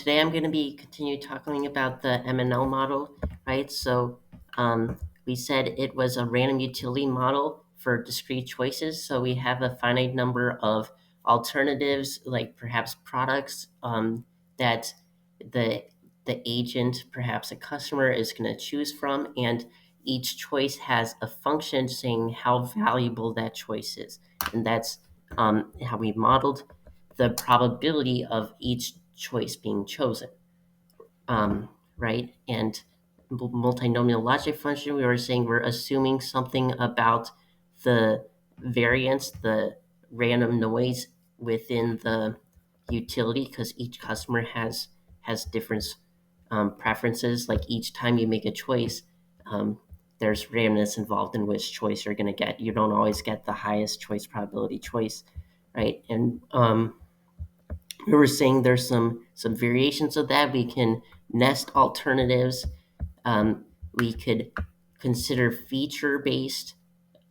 today I'm going to be continue talking about the MNL model, right? So we said it was a random utility model for discrete choices. So we have a finite number of alternatives, like perhaps products that the agent, perhaps a customer, is going to choose from, and each choice has a function saying how valuable that choice is, and that's how we modeled the probability of each choice being chosen, right? And multinomial logic function, we were saying we're assuming something about the variance, the random noise within the utility, because each customer has different preferences. Like each time you make a choice, there's randomness involved in which choice you're going to get. You don't always get the highest choice probability choice, right? And we were saying there's some variations of that. We can nest alternatives. We could consider feature-based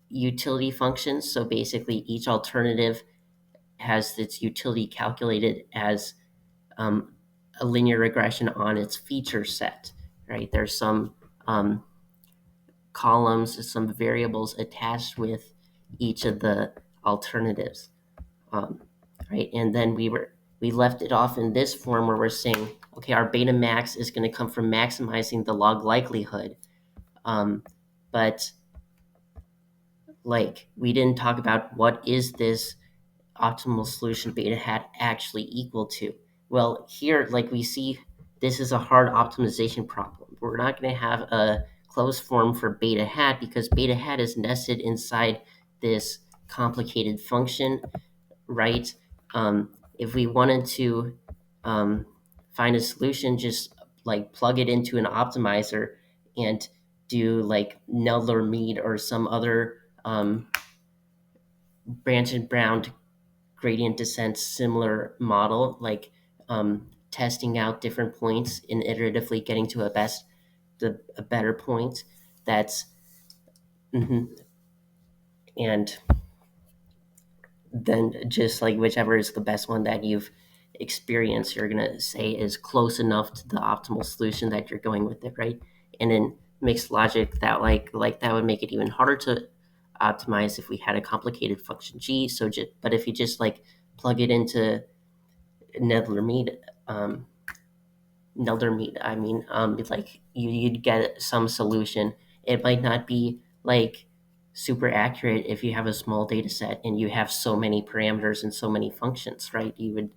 utility functions. So basically, each alternative has its utility calculated as a linear regression on its feature set. Right? There's some columns, some variables attached with each of the alternatives. Right? And then we left it off in this form where we're saying, okay, our beta max is going to come from maximizing the log likelihood. But like we didn't talk about what is this optimal solution beta hat actually equal to. Well, here, like we see, this is a hard optimization problem. We're not going to have a closed form for beta hat because beta hat is nested inside this complicated function, right? If we wanted to find a solution, just like plug it into an optimizer and do like Neldler-Mead or some other branch and bound gradient descent similar model, like testing out different points and iteratively getting to a better point. That's and then just like whichever is the best one that you've experienced, you're gonna say is close enough to the optimal solution that you're going with it, right? And in mixed logic, that like that would make it even harder to optimize if we had a complicated function g. But if you just like plug it into Neldler-Mead, like you'd get some solution. It might not be like super accurate if you have a small data set and you have so many parameters and so many functions, right? You would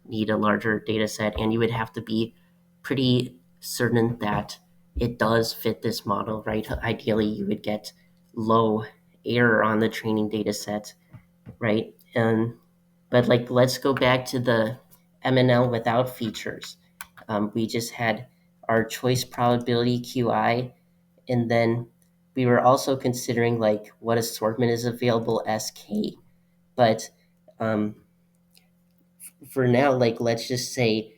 need a larger data set, and you would have to be pretty certain that it does fit this model, right? Ideally, you would get low error on the training data set, right? But like, let's go back to the MNL without features. We just had our choice probability QI, and then we were also considering like what assortment is available SK. But for now, like let's just say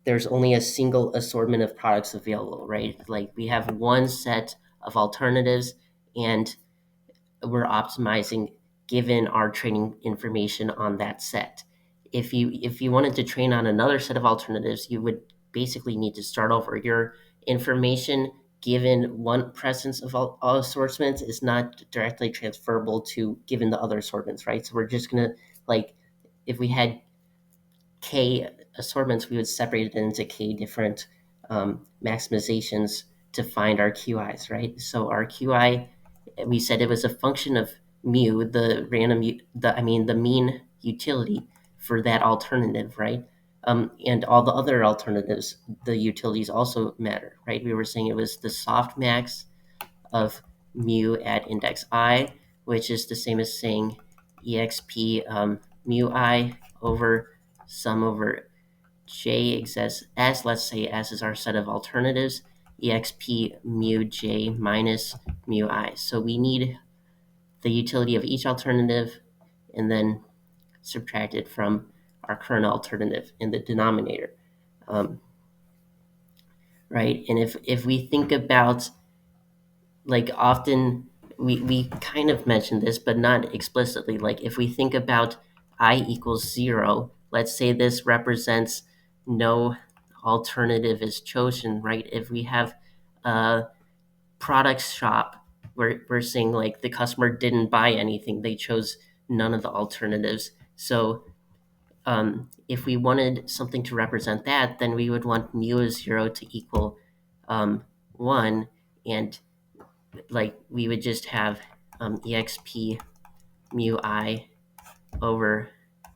there's only a single assortment of products available, right? Like we have one set of alternatives, and we're optimizing given our training information on that set. If you wanted to train on another set of alternatives, you would basically need to start over. Your information given one presence of all assortments is not directly transferable to given the other assortments, right? So we're just gonna like if we had k assortments, we would separate it into k different maximizations to find our QIs, right? So our QI, we said it was a function of mu, the mean utility for that alternative, right? And all the other alternatives, the utilities also matter, right? We were saying it was the soft max of mu at index I, which is the same as saying exp mu I over sum over j exists as, let's say s is our set of alternatives, exp mu j minus mu I. So we need the utility of each alternative and then subtract it from our current alternative in the denominator. Right? And if we think about, like often we kind of mentioned this, but not explicitly, like if we think about I equals 0, let's say this represents no alternative is chosen, right? If we have a products shop, we're saying like the customer didn't buy anything, they chose none of the alternatives. So if we wanted something to represent that, then we would want mu of 0 to equal 1, and like we would just have exp mu I over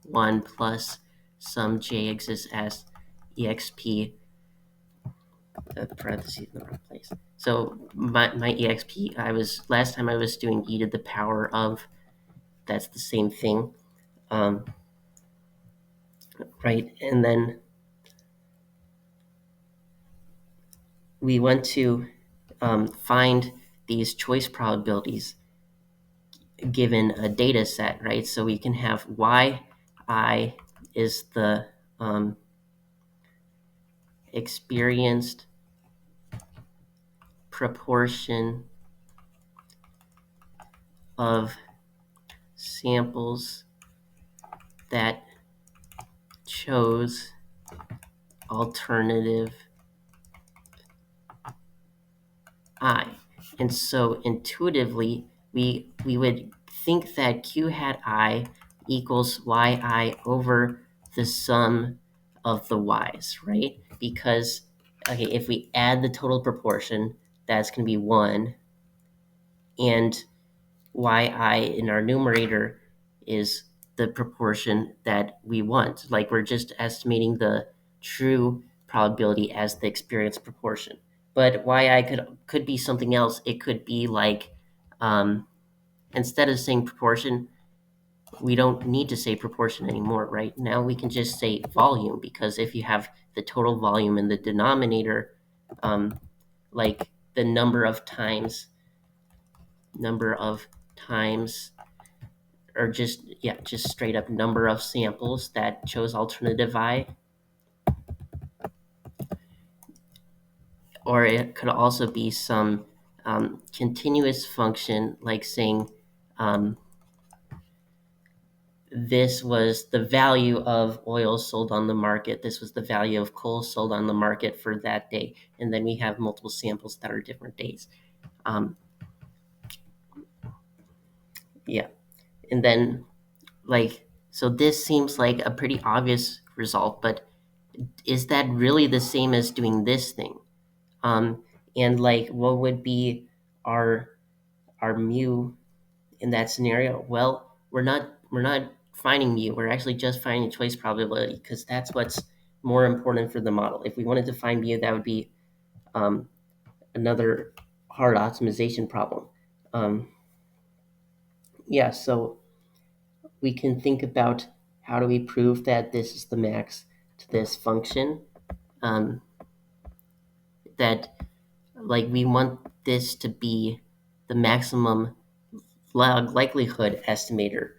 1 plus some j exists as exp parentheses in the wrong place. So my exp, last time I was doing e to the power of, that's the same thing, right? And then we want to find these choice probabilities given a data set, right? So we can have yi is the experienced proportion of samples that chose alternative I. And so intuitively, we would think that q hat I equals yi over the sum of the y's, right? Because, okay, if we add the total proportion, that's going to be 1, and yi in our numerator is the proportion that we want. Like, we're just estimating the true probability as the experience proportion. But yi could be something else. It could be like, instead of saying proportion, we don't need to say proportion anymore, right? Now we can just say volume, because if you have the total volume in the denominator, like the number of times, or just straight up number of samples that chose alternative I. Or it could also be some continuous function, like saying this was the value of oil sold on the market, this was the value of coal sold on the market for that day, and then we have multiple samples that are different days. Yeah, and then like, so this seems like a pretty obvious result, but is that really the same as doing this thing? And like, what would be our mu in that scenario? Well, we're not finding mu. We're actually just finding choice probability, because that's what's more important for the model. If we wanted to find mu, that would be another hard optimization problem. Yeah, so we can think about how do we prove that this is the max to this function. That, like, we want this to be the maximum log likelihood estimator,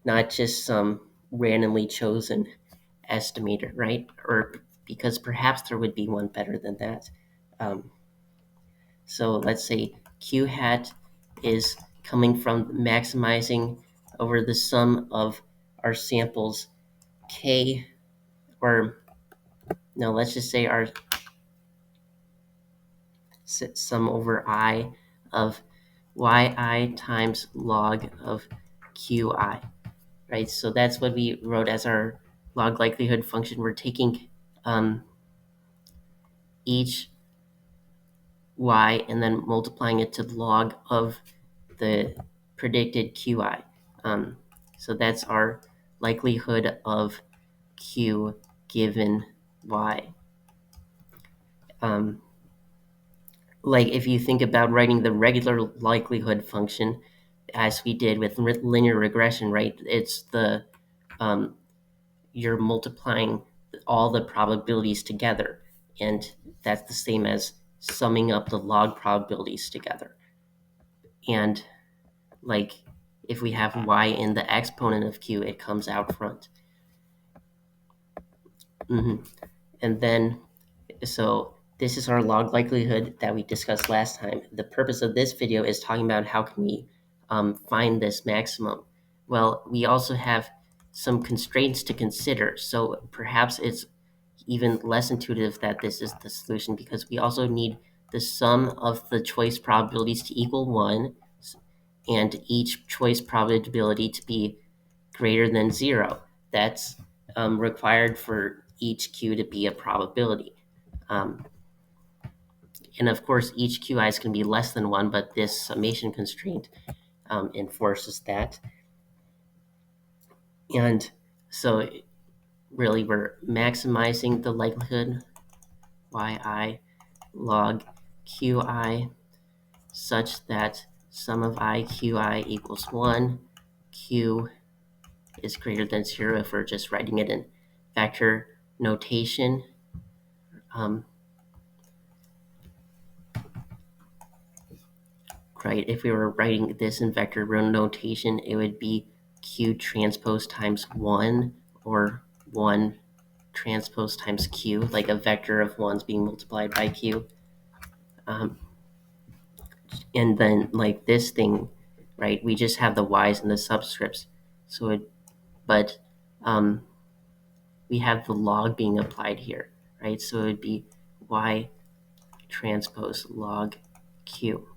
not just some randomly chosen estimator, right? Or because perhaps there would be one better than that. So let's say q hat is coming from maximizing over the sum of our samples k, or no, let's just say our sum over I of yi times log of qi, right? So that's what we wrote as our log likelihood function. We're taking each y and then multiplying it to the log of the predicted qi. So that's our likelihood of q given y. Like, if you think about writing the regular likelihood function, as we did with linear regression, right? It's the you're multiplying all the probabilities together, and that's the same as summing up the log probabilities together. And like, if we have y in the exponent of q, it comes out front. And then, so this is our log likelihood that we discussed last time. The purpose of this video is talking about how can we find this maximum. Well, we also have some constraints to consider. So perhaps it's even less intuitive that this is the solution, because we also need the sum of the choice probabilities to equal 1 and each choice probability to be greater than 0. That's required for each q to be a probability. And of course, each qi is going to be less than 1, but this summation constraint enforces that. And so really we're maximizing the likelihood yi log qi such that sum of I qi equals 1, q is greater than 0 if we're just writing it in vector notation. Right, if we were writing this in vector notation, it would be q transpose times 1, or 1 transpose times q, like a vector of 1s being multiplied by q. And then like this thing, right, we just have the y's and the subscripts. So we have the log being applied here, right? So it would be y transpose log q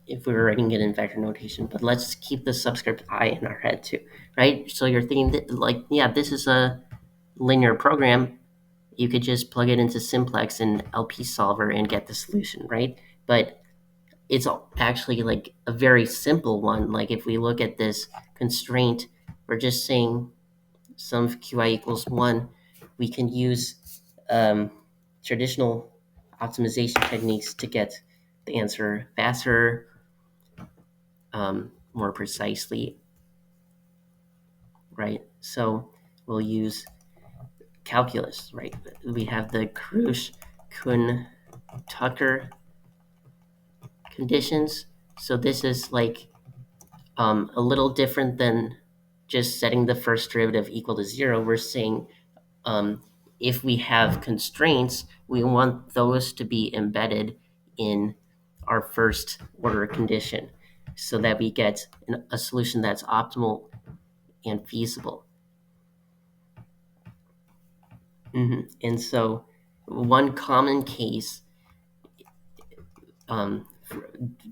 if we were writing it in vector notation. But let's keep the subscript I in our head too, right? So you're thinking that, like, yeah, this is a linear program. You could just plug it into simplex and LP solver and get the solution, right? But it's actually like a very simple one. Like if we look at this constraint, we're just saying sum of qi equals 1. We can use traditional optimization techniques to get the answer faster, more precisely, right? So we'll use calculus, right? We have the Krush-Kuhn-Tucker conditions. So this is like a little different than just setting the first derivative equal to 0. We're saying if we have constraints, we want those to be embedded in our first order condition so that we get a solution that's optimal and feasible. And so one common case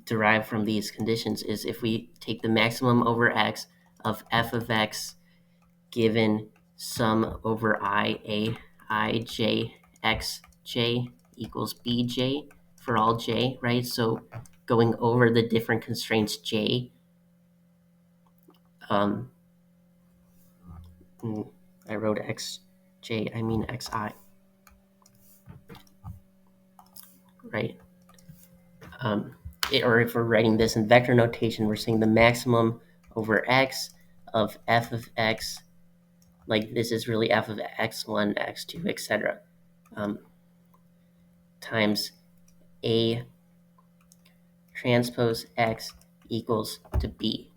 derived from these conditions is if we take the maximum over x of f of x given sum over I j x j equals bj for all j, right? So going over the different constraints j, I wrote xj, I mean xi, right? Or if we're writing this in vector notation, we're saying the maximum over x of f of x, like this is really f of x1, x2, etc., times a transpose x equals to b.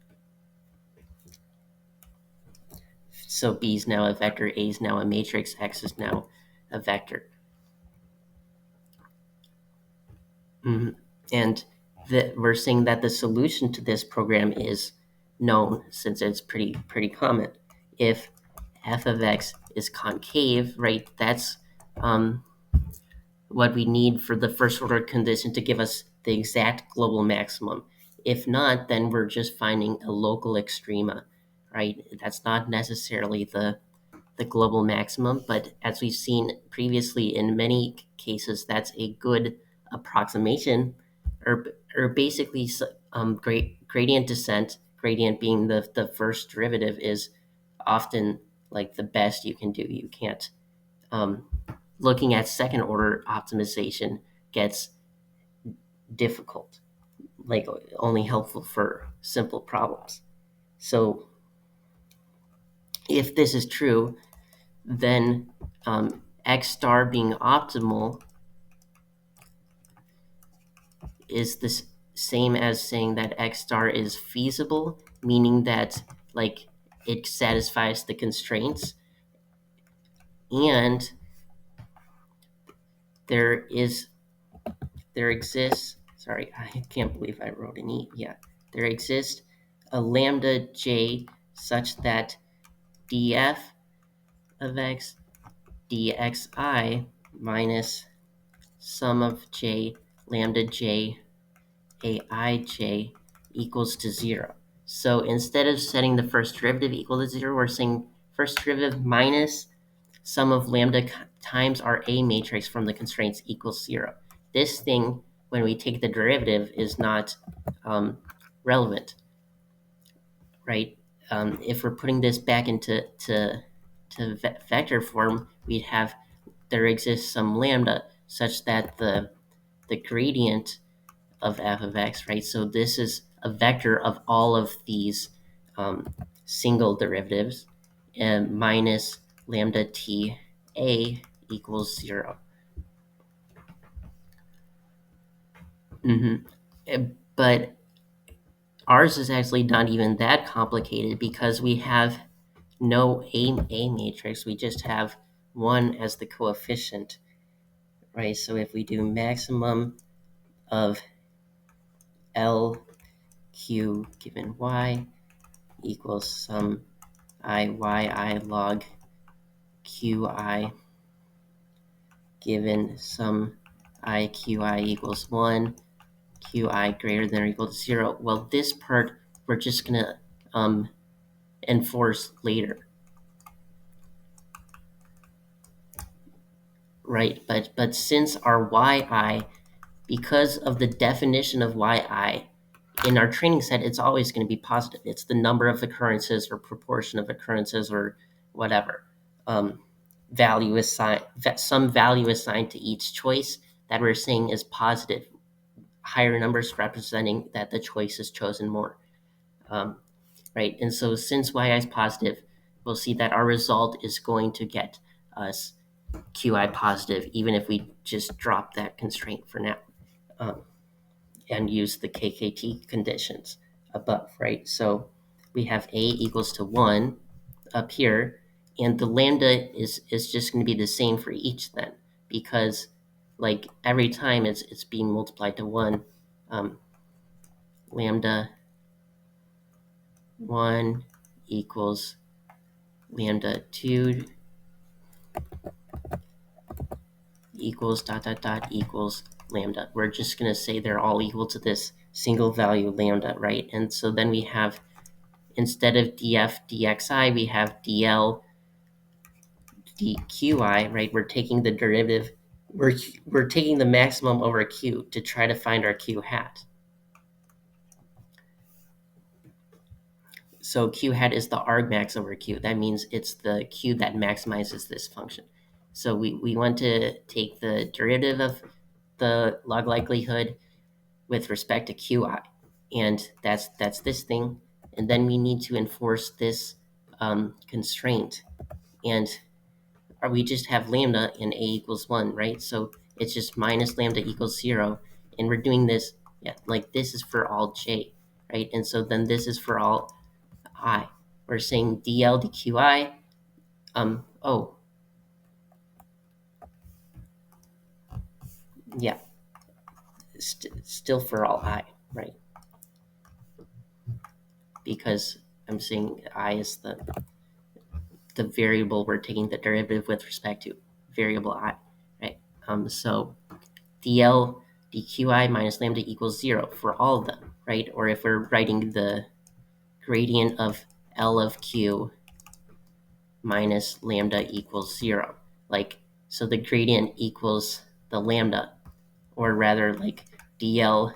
So b is now a vector, a is now a matrix, x is now a vector. And we're saying that the solution to this program is known since it's pretty common. If f of x is concave, right, that's what we need for the first order condition to give us the exact global maximum. If not, then we're just finding a local extrema, right? That's not necessarily the global maximum, but as we've seen previously in many cases, that's a good approximation, or basically gradient descent, gradient being the first derivative, is often like the best you can do. You can't, looking at second order optimization gets difficult, like only helpful for simple problems. So if this is true, then x star being optimal is the same as saying that x star is feasible, meaning that like it satisfies the constraints, and there exists, sorry, I can't believe I wrote an E, yeah, there exists a lambda j such that df of x dxi minus sum of j lambda j aij equals to 0. So instead of setting the first derivative equal to 0, we're saying first derivative minus sum of lambda times our A matrix from the constraints equals 0. This thing, when we take the derivative, is not relevant, right? If we're putting this back into vector form, we'd have there exists some lambda such that the gradient of f of x, right? So this is a vector of all of these single derivatives, and minus lambda t a equals 0. But ours is actually not even that complicated because we have no a matrix. We just have 1 as the coefficient, right? So if we do maximum of L Q given y equals some I log qi given some iqi equals 1, qi greater than or equal to 0. Well, this part we're just going to enforce later, right? But since our yi, because of the definition of yi, in our training set, it's always going to be positive. It's the number of occurrences or proportion of occurrences or whatever. Value assigned, some value assigned to each choice that we're saying is positive. Higher numbers representing that the choice is chosen more, right? And so since yi is positive, we'll see that our result is going to get us qi positive, even if we just drop that constraint for now. And use the KKT conditions above, right? So we have A equals to 1 up here, and the lambda is just going to be the same for each then, because like every time it's being multiplied to 1, lambda 1 equals lambda 2 equals equals lambda. We're just going to say they're all equal to this single value lambda, right? And so then we have, instead of df dxi, we have dl dqi, right? We're taking the derivative, we're taking the maximum over q to try to find our q hat. So q hat is the argmax over q. That means it's the q that maximizes this function. So we want to take the derivative of the log likelihood with respect to qi, and that's this thing. And then we need to enforce this constraint, and we just have lambda and a equals 1, right? So it's just minus lambda equals 0, and we're doing this, like this is for all j, right? And so then this is for all I. We're saying dl dqi, yeah, still for all I, right? Because I'm saying I is the variable we're taking the derivative with respect to, variable I, right? So dl dqi minus lambda equals 0 for all of them, right? Or if we're writing the gradient of L of q minus lambda equals 0, like, so the gradient equals the lambda, or rather like dl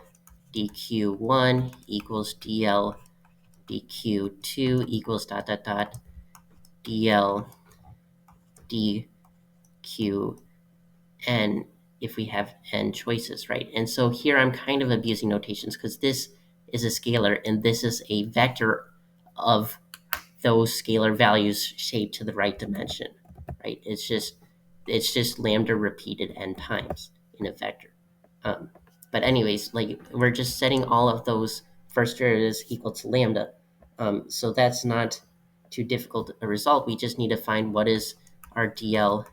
dq1 equals dl dq2 equals dl dqn if we have n choices, right? And so here I'm kind of abusing notations because this is a scalar and this is a vector of those scalar values shaped to the right dimension, right? It's just lambda repeated n times in a vector. But anyways, like we're just setting all of those first derivatives equal to lambda. So that's not too difficult a result. We just need to find what is our dl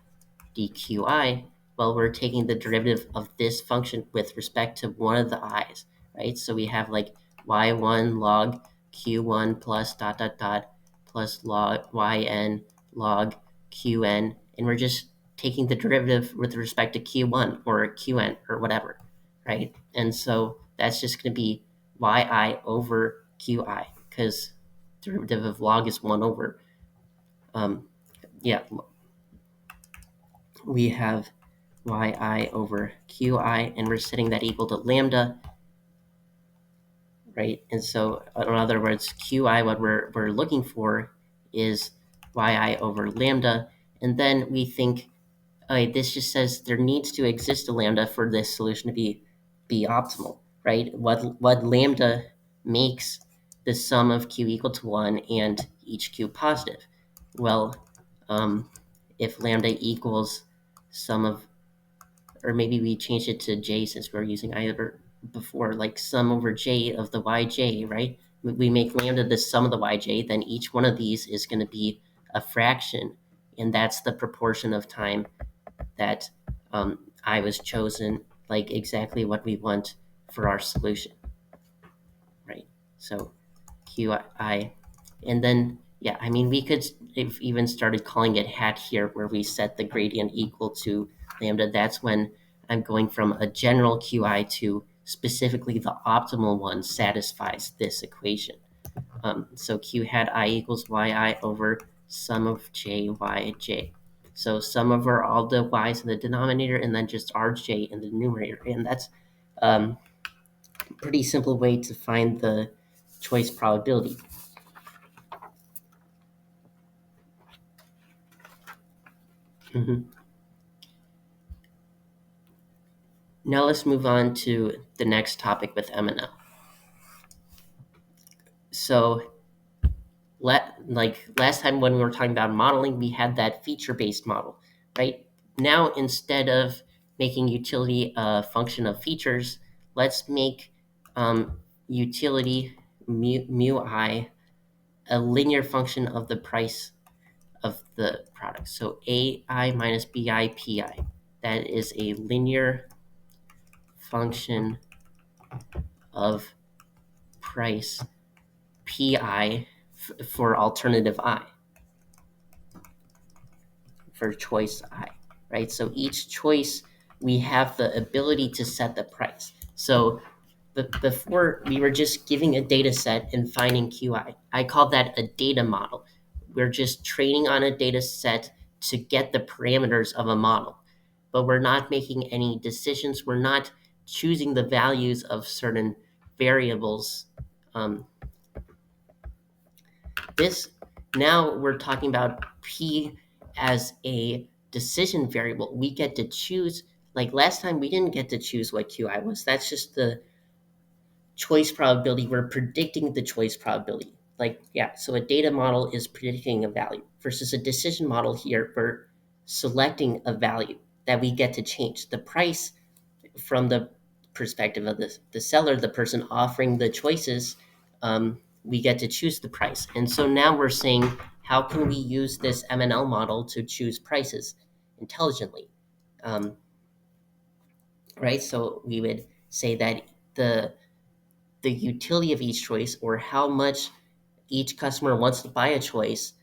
dqi. Well, we're taking the derivative of this function with respect to one of the i's, right? So we have like y1 log q1 plus plus log yn log qn, and we're just taking the derivative with respect to q1 or qn or whatever, right? And so that's just going to be yi over qi, because derivative of log is 1 over. Yeah, we have yi over qi, and we're setting that equal to lambda, right? And so, in other words, qi, what we're looking for is yi over lambda, and then we think, this just says there needs to exist a lambda for this solution to be optimal, right? What lambda makes the sum of q equal to 1 and each q positive? Well, if lambda equals sum of, or maybe we changed it to j since we were using either before, like sum over j of the yj, right? We make lambda the sum of the yj, then each one of these is going to be a fraction, and that's the proportion of time that I was chosen, like exactly what we want for our solution, right? So qi, and then, yeah, I mean, we could have even started calling it hat here, where we set the gradient equal to lambda. That's when I'm going from a general qi to specifically the optimal one satisfies this equation. So q hat I equals yi over sum of j yj. So sum over all the y's in the denominator and then just rj in the numerator. And that's a pretty simple way to find the choice probability. Now let's move on to the next topic with MNL. So like last time when we were talking about modeling, we had that feature-based model, right? Now, instead of making utility a function of features, let's make utility mu I a linear function of the price of the product. So AI minus BI PI, that is a linear function of price PI for alternative I, for choice I, right? So each choice, we have the ability to set the price. So before, we were just giving a data set and finding QI. I call that a data model. We're just training on a data set to get the parameters of a model, but we're not making any decisions. We're not choosing the values of certain variables. This Now we're talking about P as a decision variable. We get to choose. Like last time, we didn't get to choose what QI was. That's just the choice probability. We're predicting the choice probability. Like, yeah, so a data model is predicting a value versus a decision model. Here, we're selecting a value that we get to change. The price, from the perspective of the seller, the person offering the choices, we get to choose the price. And so now we're saying, how can we use this MNL model to choose prices intelligently? Right? So we would say that the utility of each choice, or how much each customer wants to buy a choice,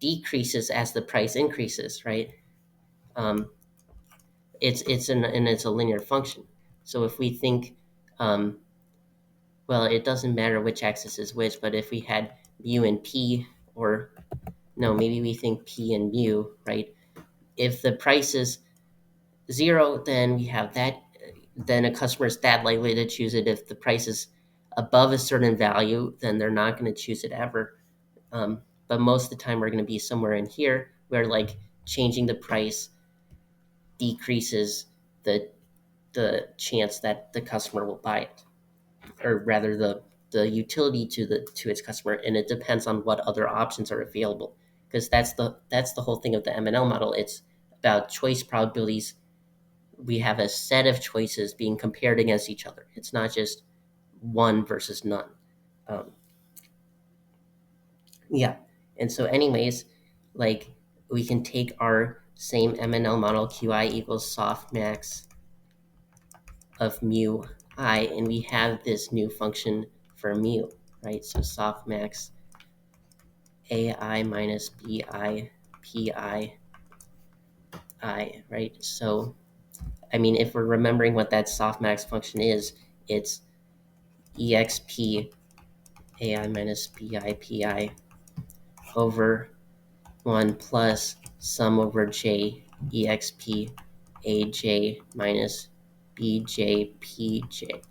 decreases as the price increases, right? It's a linear function. So if we think, well, it doesn't matter which axis is which, but if we had mu and p, or no, maybe we think p and mu, right? If the price is 0, then we have that. Then a customer is that likely to choose it. If the price is above a certain value, then they're not going to choose it ever. But most of the time, we're going to be somewhere in here where, like, changing the price decreases the chance that the customer will buy it, or rather the utility to its customer, and it depends on what other options are available, because that's the whole thing of the MNL model. It's about choice probabilities. We have a set of choices being compared against each other. It's not just one versus none. Yeah. And so anyways, like, we can take our same MNL model, QI equals softmax of mu I, and we have this new function for mu, right? So softmax AI minus BI PI right? So, I mean, if we're remembering what that softmax function is, it's exp ai minus bi pi over 1 plus sum over j exp aj minus bj pj,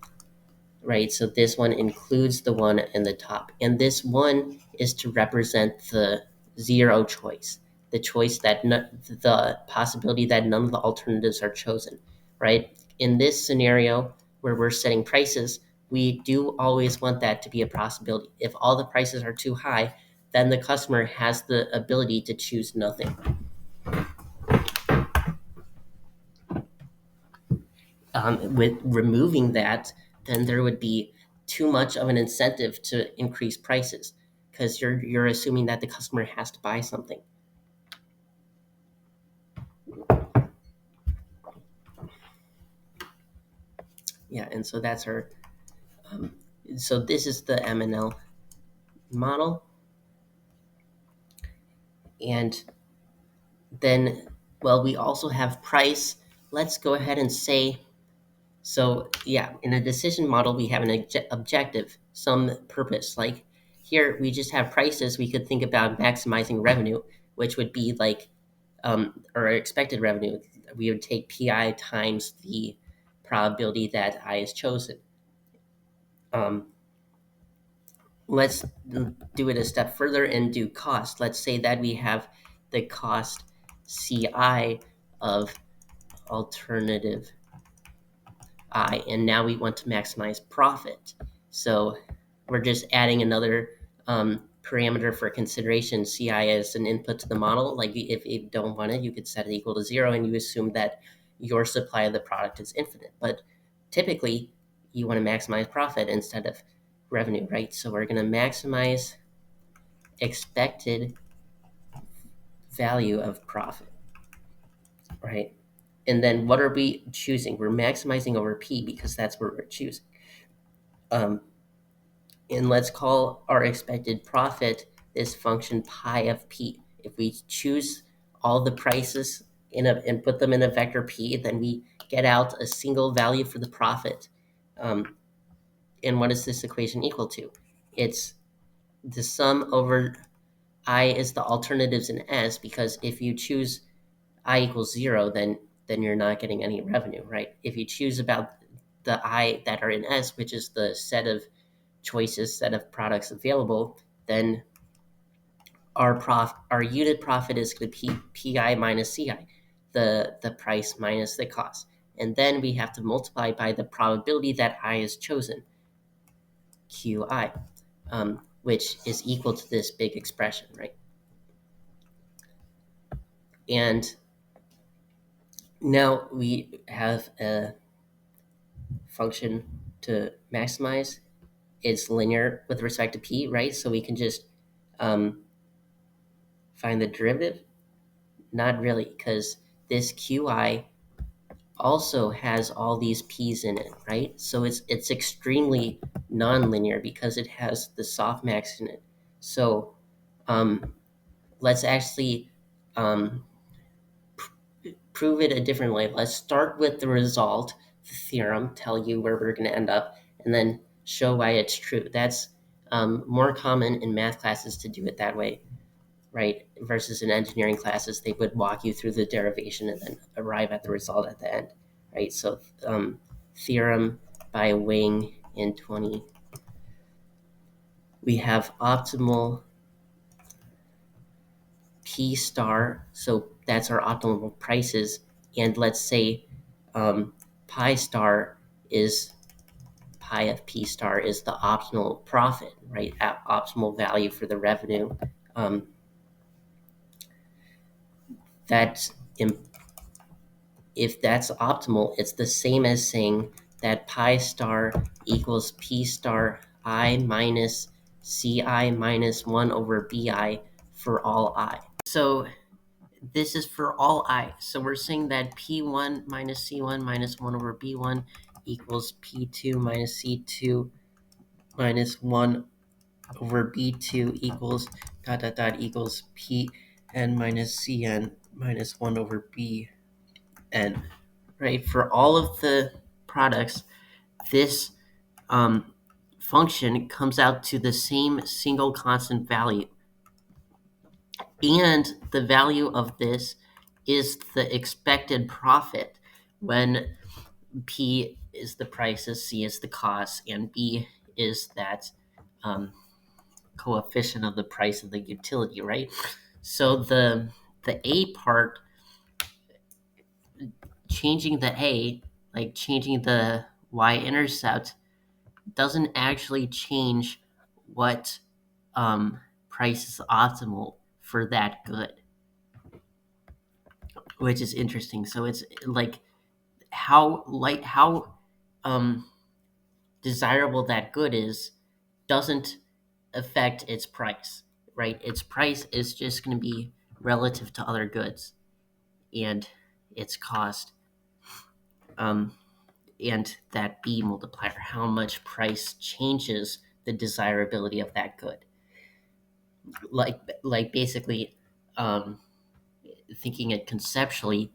right? So this one includes the one in the top. And this one is to represent the zero choice, the choice that the possibility that none of the alternatives are chosen, right? In this scenario where we're setting prices, we do always want that to be a possibility. If all the prices are too high, then the customer has the ability to choose nothing. With removing that, then there would be too much of an incentive to increase prices because you're assuming that the customer has to buy something. Yeah, and so that's our. So this is the M&L model, and then we also have price. Let's go ahead and say. So yeah, in a decision model, we have an objective, some purpose. Like here, we just have prices. We could think about maximizing revenue, which would be like or expected revenue. We would take pi times the probability that I is chosen. Um, let's do it a step further and do cost. Let's say that we have the cost ci of alternative I, and now we want to maximize profit. So we're just adding another parameter for consideration. Ci as an input to the model. Like if you don't want it, you could set it equal to 0, and you assume that your supply of the product is infinite. But typically, you want to maximize profit instead of revenue, right? So we're going to maximize expected value of profit, right? And then what are we choosing? We're maximizing over p because that's what we're choosing. And let's call our expected profit this function pi of p. If we choose all the prices and put them in a vector p, then we get out a single value for the profit. And what is this equation equal to? It's the sum over I is the alternatives in S, because if you choose I equals 0, then you're not getting any revenue, right? If you choose about the I that are in S, which is the set of choices, set of products available, then our unit profit is going to be pi minus ci, the price minus the cost. And then we have to multiply by the probability that I is chosen, qi, which is equal to this big expression, right? And now we have a function to maximize. It's linear with respect to p, right? So we can just find the derivative. Not really, because this qi also has all these p's in it, right? So it's extremely nonlinear because it has the softmax in it. So let's actually prove it a different way. Let's start with the result, the theorem, tell you where we're going to end up, and then show why it's true. That's more common in math classes to do it that way, right? Versus in engineering classes, they would walk you through the derivation and then arrive at the result at the end, right? So theorem by Wing in 20. We have optimal P star, so that's our optimal prices, and let's say pi star is pi of P star is the optimal profit, right? Optimal value for the revenue. That's if that's optimal, it's the same as saying that pi star equals P star I minus Ci minus 1 over Bi for all I. So this is for all I. So we're saying that P1 minus C1 minus 1 over B1 equals P2 minus C2 minus 1 over B2 equals dot dot dot equals Pn minus Cn minus 1 over B. n, right? For all of the products, this function comes out to the same single constant value. And the value of this is the expected profit when P is the prices, C is the cost, and B is that coefficient of the price of the utility, right? So the A part, changing the A, like changing the y-intercept, doesn't actually change what price is optimal for that good, which is interesting. So it's like how um, desirable that good is doesn't affect its price, right? Its price is just going to be relative to other goods and its cost, and that B multiplier, how much price changes the desirability of that good. Like basically, thinking it conceptually,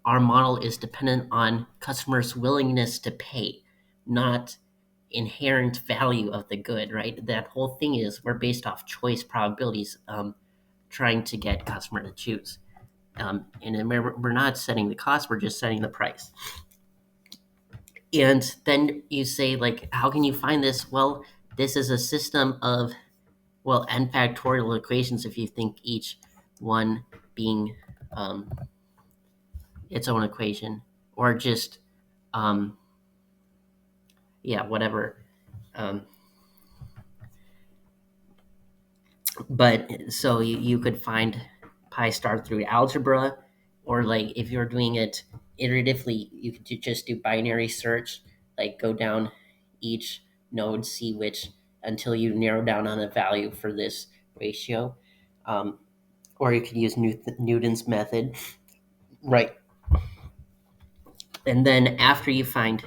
our model is dependent on customers' willingness to pay, not inherent value of the good, right? That whole thing is we're based off choice probabilities, trying to get customer to choose. And then we're not setting the cost, we're just setting the price. And then you say, like, how can you find this? Well, this is a system of, well, n factorial equations if you think each one being its own equation, or just, yeah, whatever. But so you could find pi star through algebra, or like if you're doing it iteratively, you could just do binary search, like go down each node, see which, until you narrow down on a value for this ratio. Or you could use Newton's method, right? And then after you find,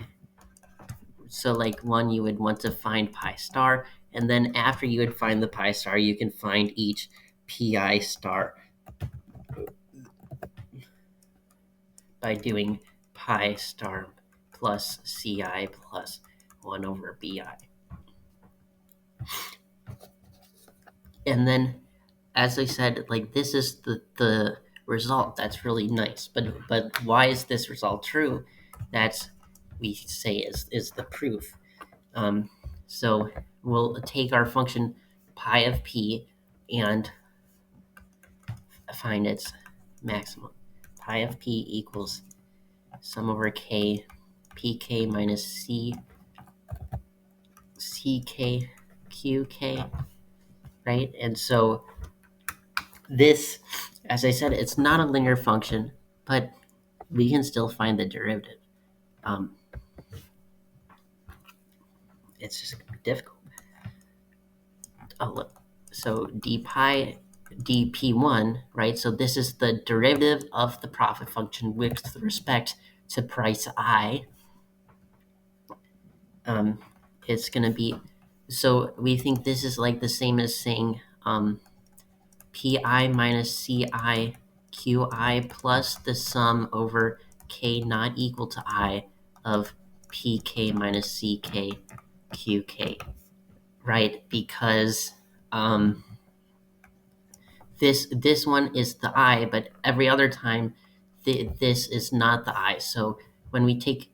so like one, you would want to find pi star, and then after you would find the pi star, you can find each pi star by doing pi star plus ci plus 1 over bi. And then, as I said, like this is the result. That's really nice. But why is this result true? That's, we say, is the proof. So we'll take our function pi of p and find its maximum. Pi of p equals sum over k, pk minus c, ck, qk, right? And so this, as I said, it's not a linear function, but we can still find the derivative. It's just difficult. Oh, look. So d pi dp1, right? So this is the derivative of the profit function with respect to price I. It's going to be, so we think this is like the same as saying pi minus ci qi plus the sum over k not equal to I of pk minus ck qk, right? Because this one is the I, but every other time this is not the I. So when we take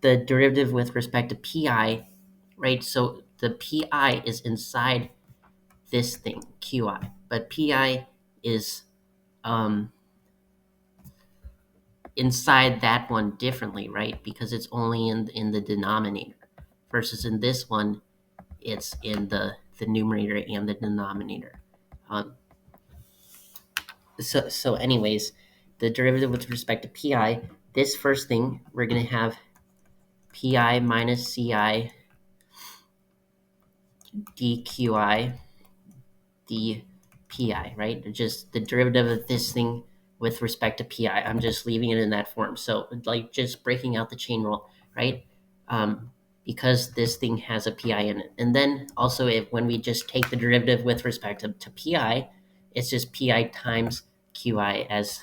the derivative with respect to pi, right? So the pi is inside this thing, qi, but pi is inside that one differently, right? Because it's only in the denominator, versus in this one, it's in the numerator and the denominator. So anyways, the derivative with respect to pi, this first thing, we're going to have pi minus ci dqi dpi, right? Just the derivative of this thing with respect to pi. I'm just leaving it in that form. So like just breaking out the chain rule, right? Because this thing has a pi in it. And then also when we just take the derivative with respect to pi, it's just pi times qi as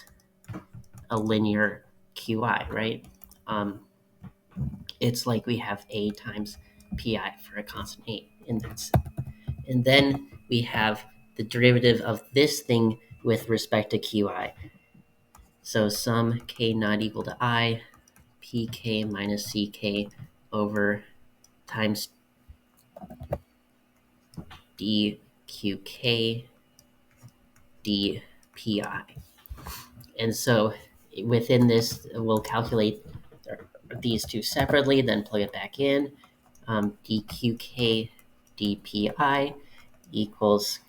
a linear qi, right? It's like we have a times pi for a constant a, and then we have the derivative of this thing with respect to qi. So sum k not equal to I, pk minus ck over times dqk dpi. And so within this, we'll calculate these two separately, then plug it back in. Dqk dpi equals,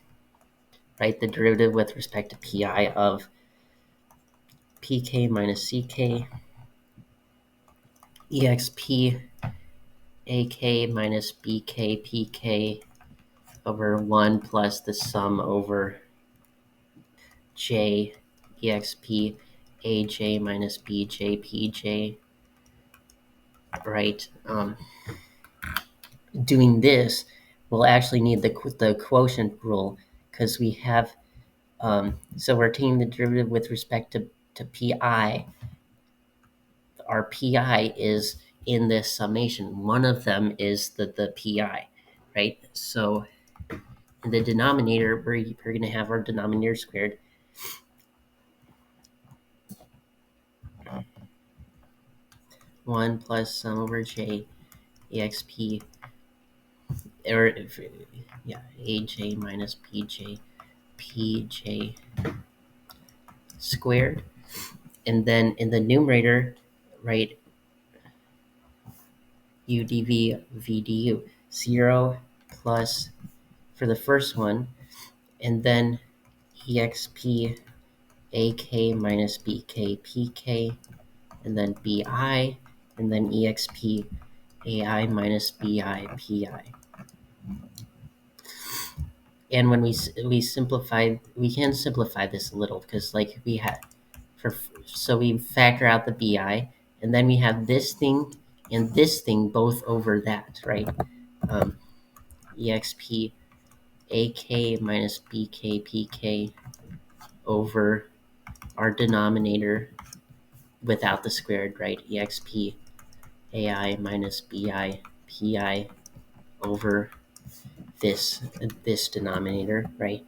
right, the derivative with respect to pi of pk minus ck exp ak minus bk pk over 1 plus the sum over j exp aj minus bj pj, right? Doing this, we'll actually need the quotient rule, because we have, so we're taking the derivative with respect to pi. Our pi is in this summation. One of them is the pi, right? So in the denominator, we're going to have our denominator squared. One plus sum over j exp, or yeah, aj minus pj squared. And then in the numerator, right, u dv v du, 0 plus for the first one, and then exp ak minus bk pk, and then bi, and then exp ai minus bi pi. And when we simplify, we can simplify this a little, because like we had so we factor out the bi, and then we have this thing and this thing both over that, right? Exp ak minus bk pk over our denominator without the squared, right? Exp ai minus bi pi over this denominator, right?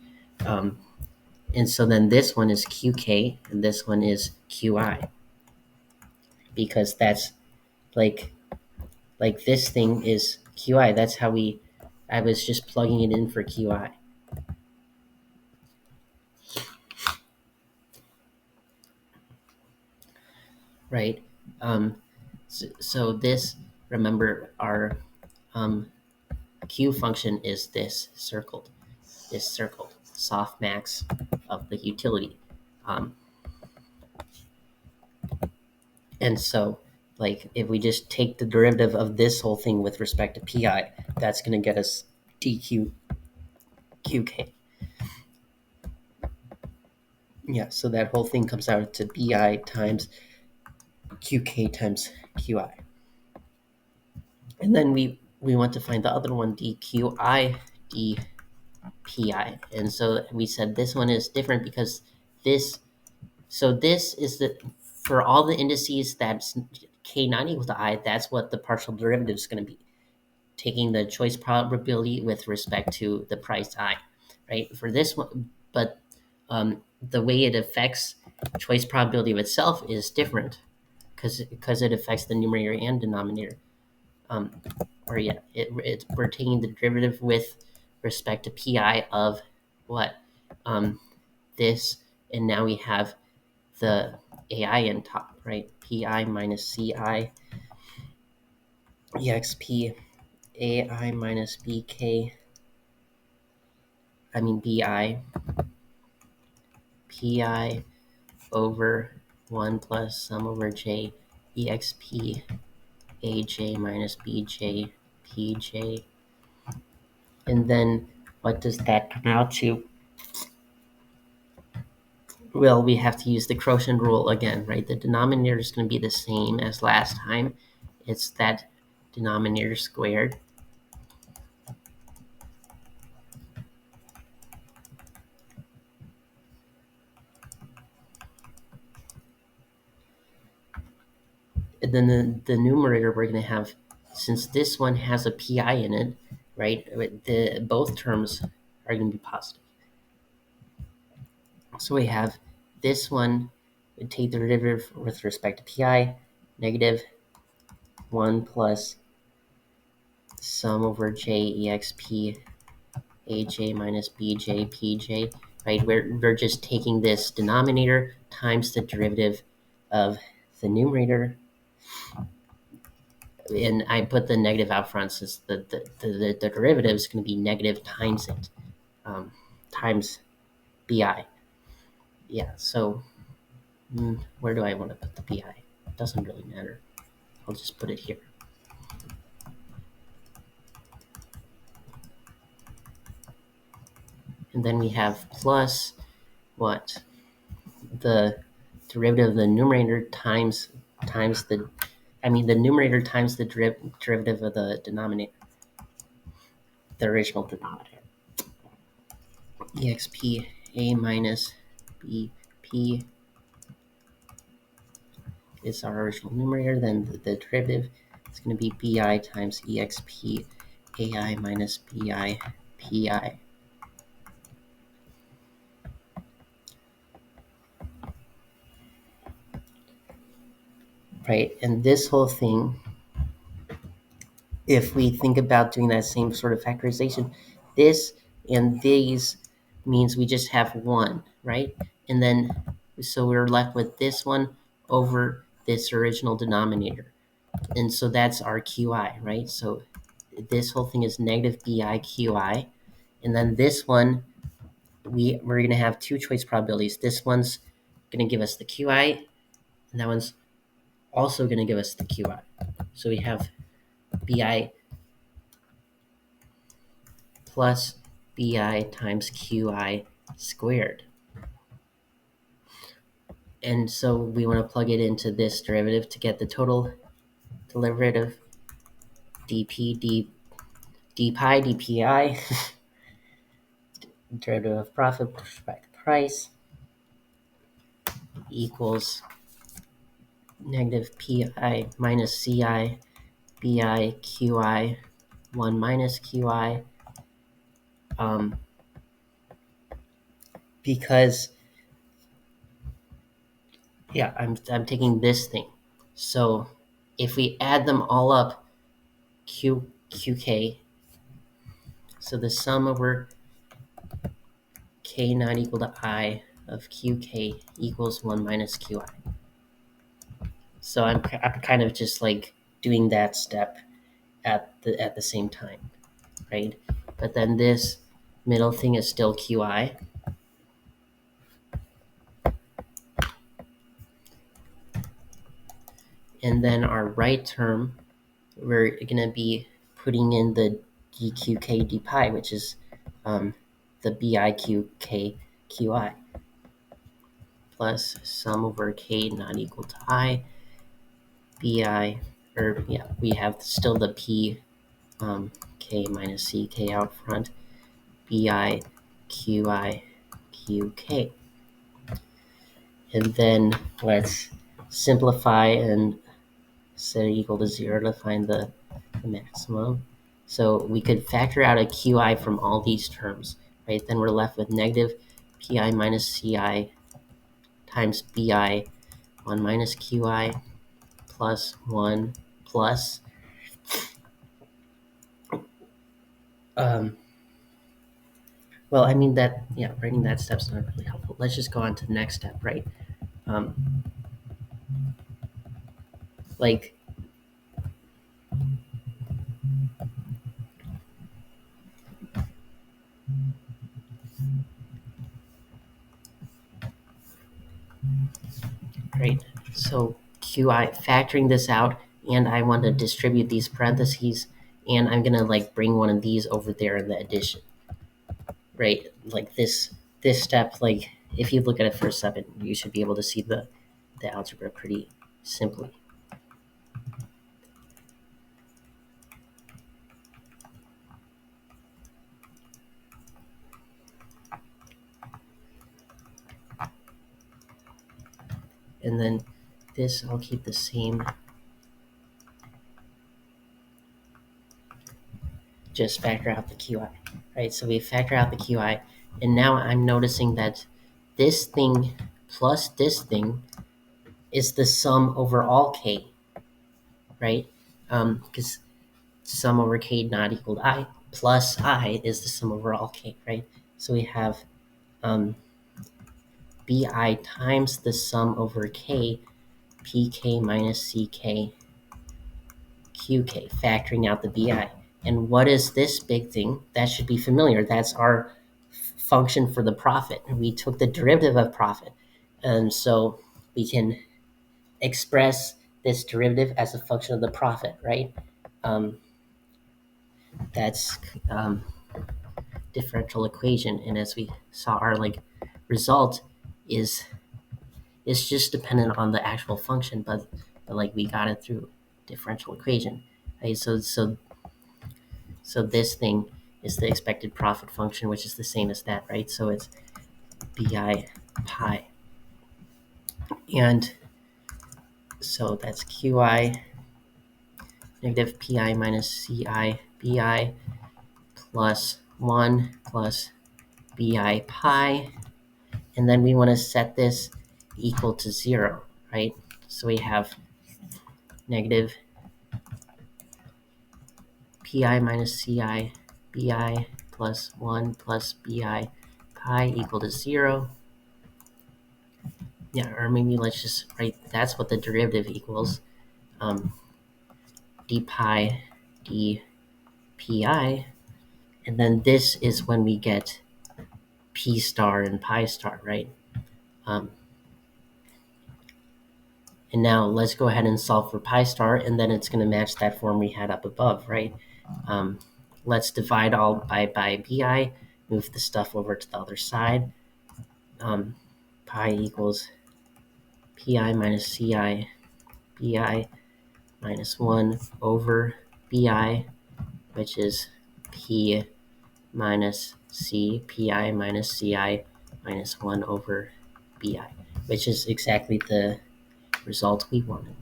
And so then this one is qk and this one is qi, because that's like this thing is qi. That's how I was just plugging it in for qi, right? So this, remember, our q function is this circled softmax of the utility. And so like if we just take the derivative of this whole thing with respect to pi, that's going to get us dq qk. Yeah, so that whole thing comes out to bi times qk times qi. And then we want to find the other one, dqi dpi. And so we said this one is different because this, so this is the, for all the indices that's k not equal to I, that's what the partial derivative is going to be, taking the choice probability with respect to the price I, right? For this one, but the way it affects choice probability of itself is different, because it affects the numerator and denominator. Or yeah, we're taking the derivative with respect to pi of what, this, and now we have the ai in top, right? Pi minus ci exp ai minus bk, I mean bi pi over 1 plus sum over j exp aj minus bj pj. And then what does that come out to? Well, we have to use the quotient rule again, right? The denominator is going to be the same as last time. It's that denominator squared. then the numerator we're going to have, since this one has a pi in it, right? Both terms are going to be positive. So we have this one, we take the derivative with respect to pi, negative 1 plus sum over j exp aj minus bj pj, right? We're just taking this denominator times the derivative of the numerator, and I put the negative out front since the derivative is going to be negative times it, times bi. Yeah, so where do I want to put the bi? It doesn't really matter. I'll just put it here. And then we have plus what? The derivative of the numerator times the numerator times the derivative of the denominator, the original denominator. Exp a minus bp is our original numerator, then the derivative is going to be bi times exp ai minus bi pi. Right, and this whole thing, if we think about doing that same sort of factorization, this and these means we just have one, right? And then, so we're left with this one over this original denominator. And so that's our qi, right? So this whole thing is negative bi qi. And then this one, we're going to have two choice probabilities. This one's going to give us the qi, and that one's also going to give us the qi. So we have bi plus bi times qi squared. And so we want to plug it into this derivative to get the total derivative dp d pi dpi derivative of profit with respect to price equals negative pi minus ci bi qi 1 minus qi, because I'm taking this thing. So if we add them all up, qk, so the sum over k not equal to I of qk equals 1 minus qi. So I'm kind of just like doing that step at the same time, right? But then this middle thing is still qi. And then our right term, we're going to be putting in the dqk d pi, which is the biqk qi, plus sum over k not equal to I bi, we have still the p k minus ck out front, bi qi qk. And then let's simplify and set it equal to 0 to find the maximum. So we could factor out a qi from all these terms, right? Then we're left with negative pi minus ci times bi 1 minus qi plus 1 plus well, I mean that, writing that step's not really helpful. Let's just go on to the next step, right? Like, right, so qi, factoring this out, and I want to distribute these parentheses, and I'm gonna like bring one of these over there in the addition, right? Like this step, like if you look at it for a second, you should be able to see the algebra pretty simply. And then this I'll keep the same just factor out the QI, right? So we factor out the QI, and now I'm noticing that this thing plus this thing is the sum over all k, right? Because sum over k not equal to I, plus I is the sum over all k, right? So we have bi times the sum over k, pk minus ck, qk, factoring out the bi. And what is this big thing? That should be familiar. That's our function for the profit. We took the derivative of profit. And so we can express this derivative as a function of the profit, right? That's differential equation. And as we saw, our result is just dependent on the actual function, but like we got it through differential equation. Right? So this thing is the expected profit function, which is the same as that, right? So it's bi pi. And so that's qi negative pi minus ci bi plus 1 plus bi pi. And then we want to set this equal to 0, right? So we have negative pi minus ci bi plus 1 plus bi pi equal to 0. Yeah, or maybe let's just write that's what the derivative equals. D pi d pi. And then this is when we get p star and pi star, right? And now let's go ahead and solve for pi star, and then it's going to match that form we had up above, right? Let's divide all by bi, move the stuff over to the other side. Pi equals pi minus ci bi minus 1 over bi, which is p minus c, pi minus ci minus 1 over bi, which is exactly the result we wanted.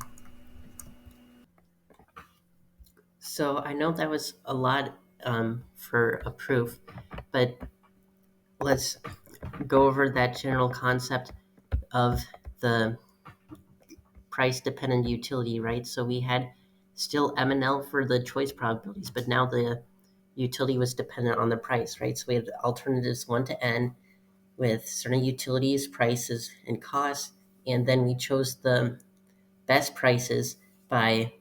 So I know that was a lot for a proof, but let's go over that general concept of the price-dependent utility, right? So we had still M and L for the choice probabilities, but now the utility was dependent on the price, right? So we had alternatives 1 to n with certain utilities, prices, and costs, and then we chose the best prices by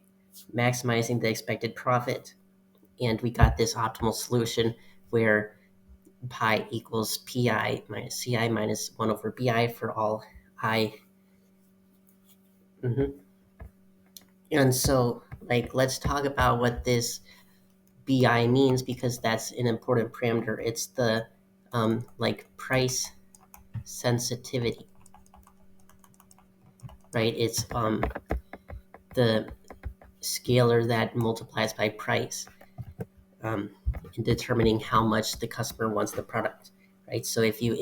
maximizing the expected profit. And we got this optimal solution where pi equals pi minus ci minus 1 over bi for all I. And so, let's talk about what this bi means, because that's an important parameter. It's the price sensitivity, right? It's the scalar that multiplies by price in determining how much the customer wants the product, right? So if you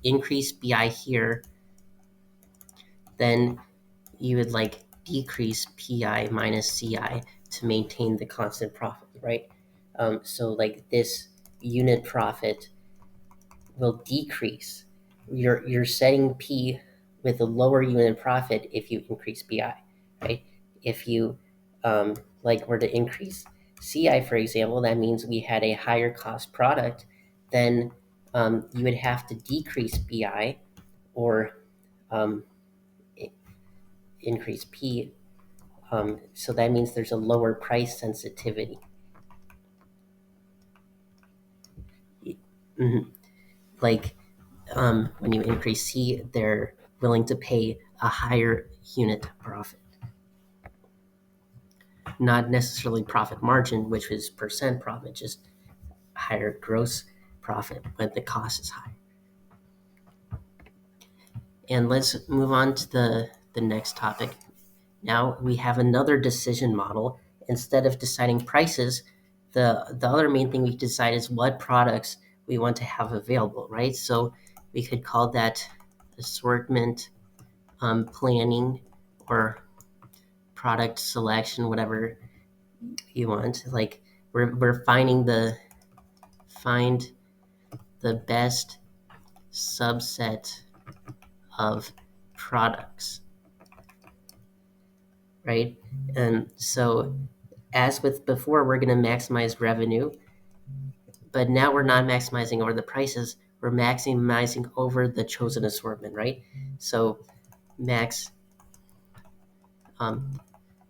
increase bi here, then you would decrease pi minus ci to maintain the constant profit, right? So this unit profit will decrease. You're setting p with a lower unit profit if you increase bi, right? If you were to increase ci, for example, that means we had a higher cost product. Then you would have to decrease bi or increase p. So that means there's a lower price sensitivity. When you increase C, they're willing to pay a higher unit profit. Not necessarily profit margin, which is percent profit, just higher gross profit when the cost is high. And let's move on to the next topic. Now we have another decision model. Instead of deciding prices, the other main thing we decide is what products we want to have available, right? So we could call that assortment planning or product selection, whatever you want. we're finding find the best subset of products, right? And so as with before, we're going to maximize revenue, but now we're not maximizing over the prices, we're maximizing over the chosen assortment, right? So max,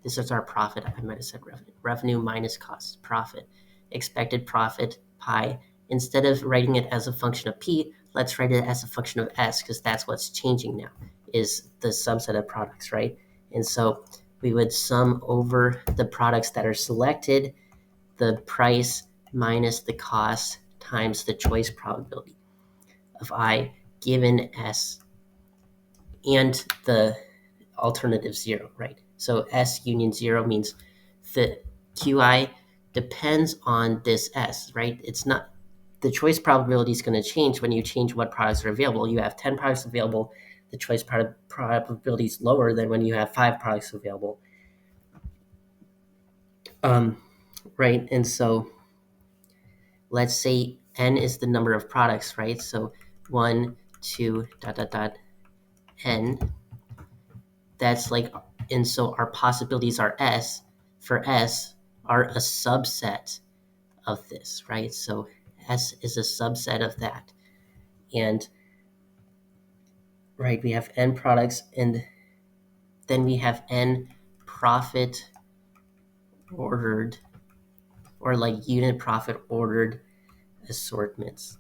this is our profit. I might have said revenue minus cost, profit, expected profit, pi. Instead of writing it as a function of p, let's write it as a function of s, because that's what's changing now, is the subset of products, right? And so we would sum over the products that are selected, the price minus the cost times the choice probability of I given S and the alternative 0, right? So S union 0 means the QI depends on this S, right? It's not, the choice probability is going to change when you change what products are available. You have 10 products available, the choice probability is lower than when you have 5 products available. Right? And so let's say n is the number of products, right? So 1, 2, dot, dot, dot, n. That's like, and so our possibilities are S, for S, are a subset of this, right? So S is a subset of that. And, right, we have n products, and then we have n profit ordered, or like unit profit ordered assortments.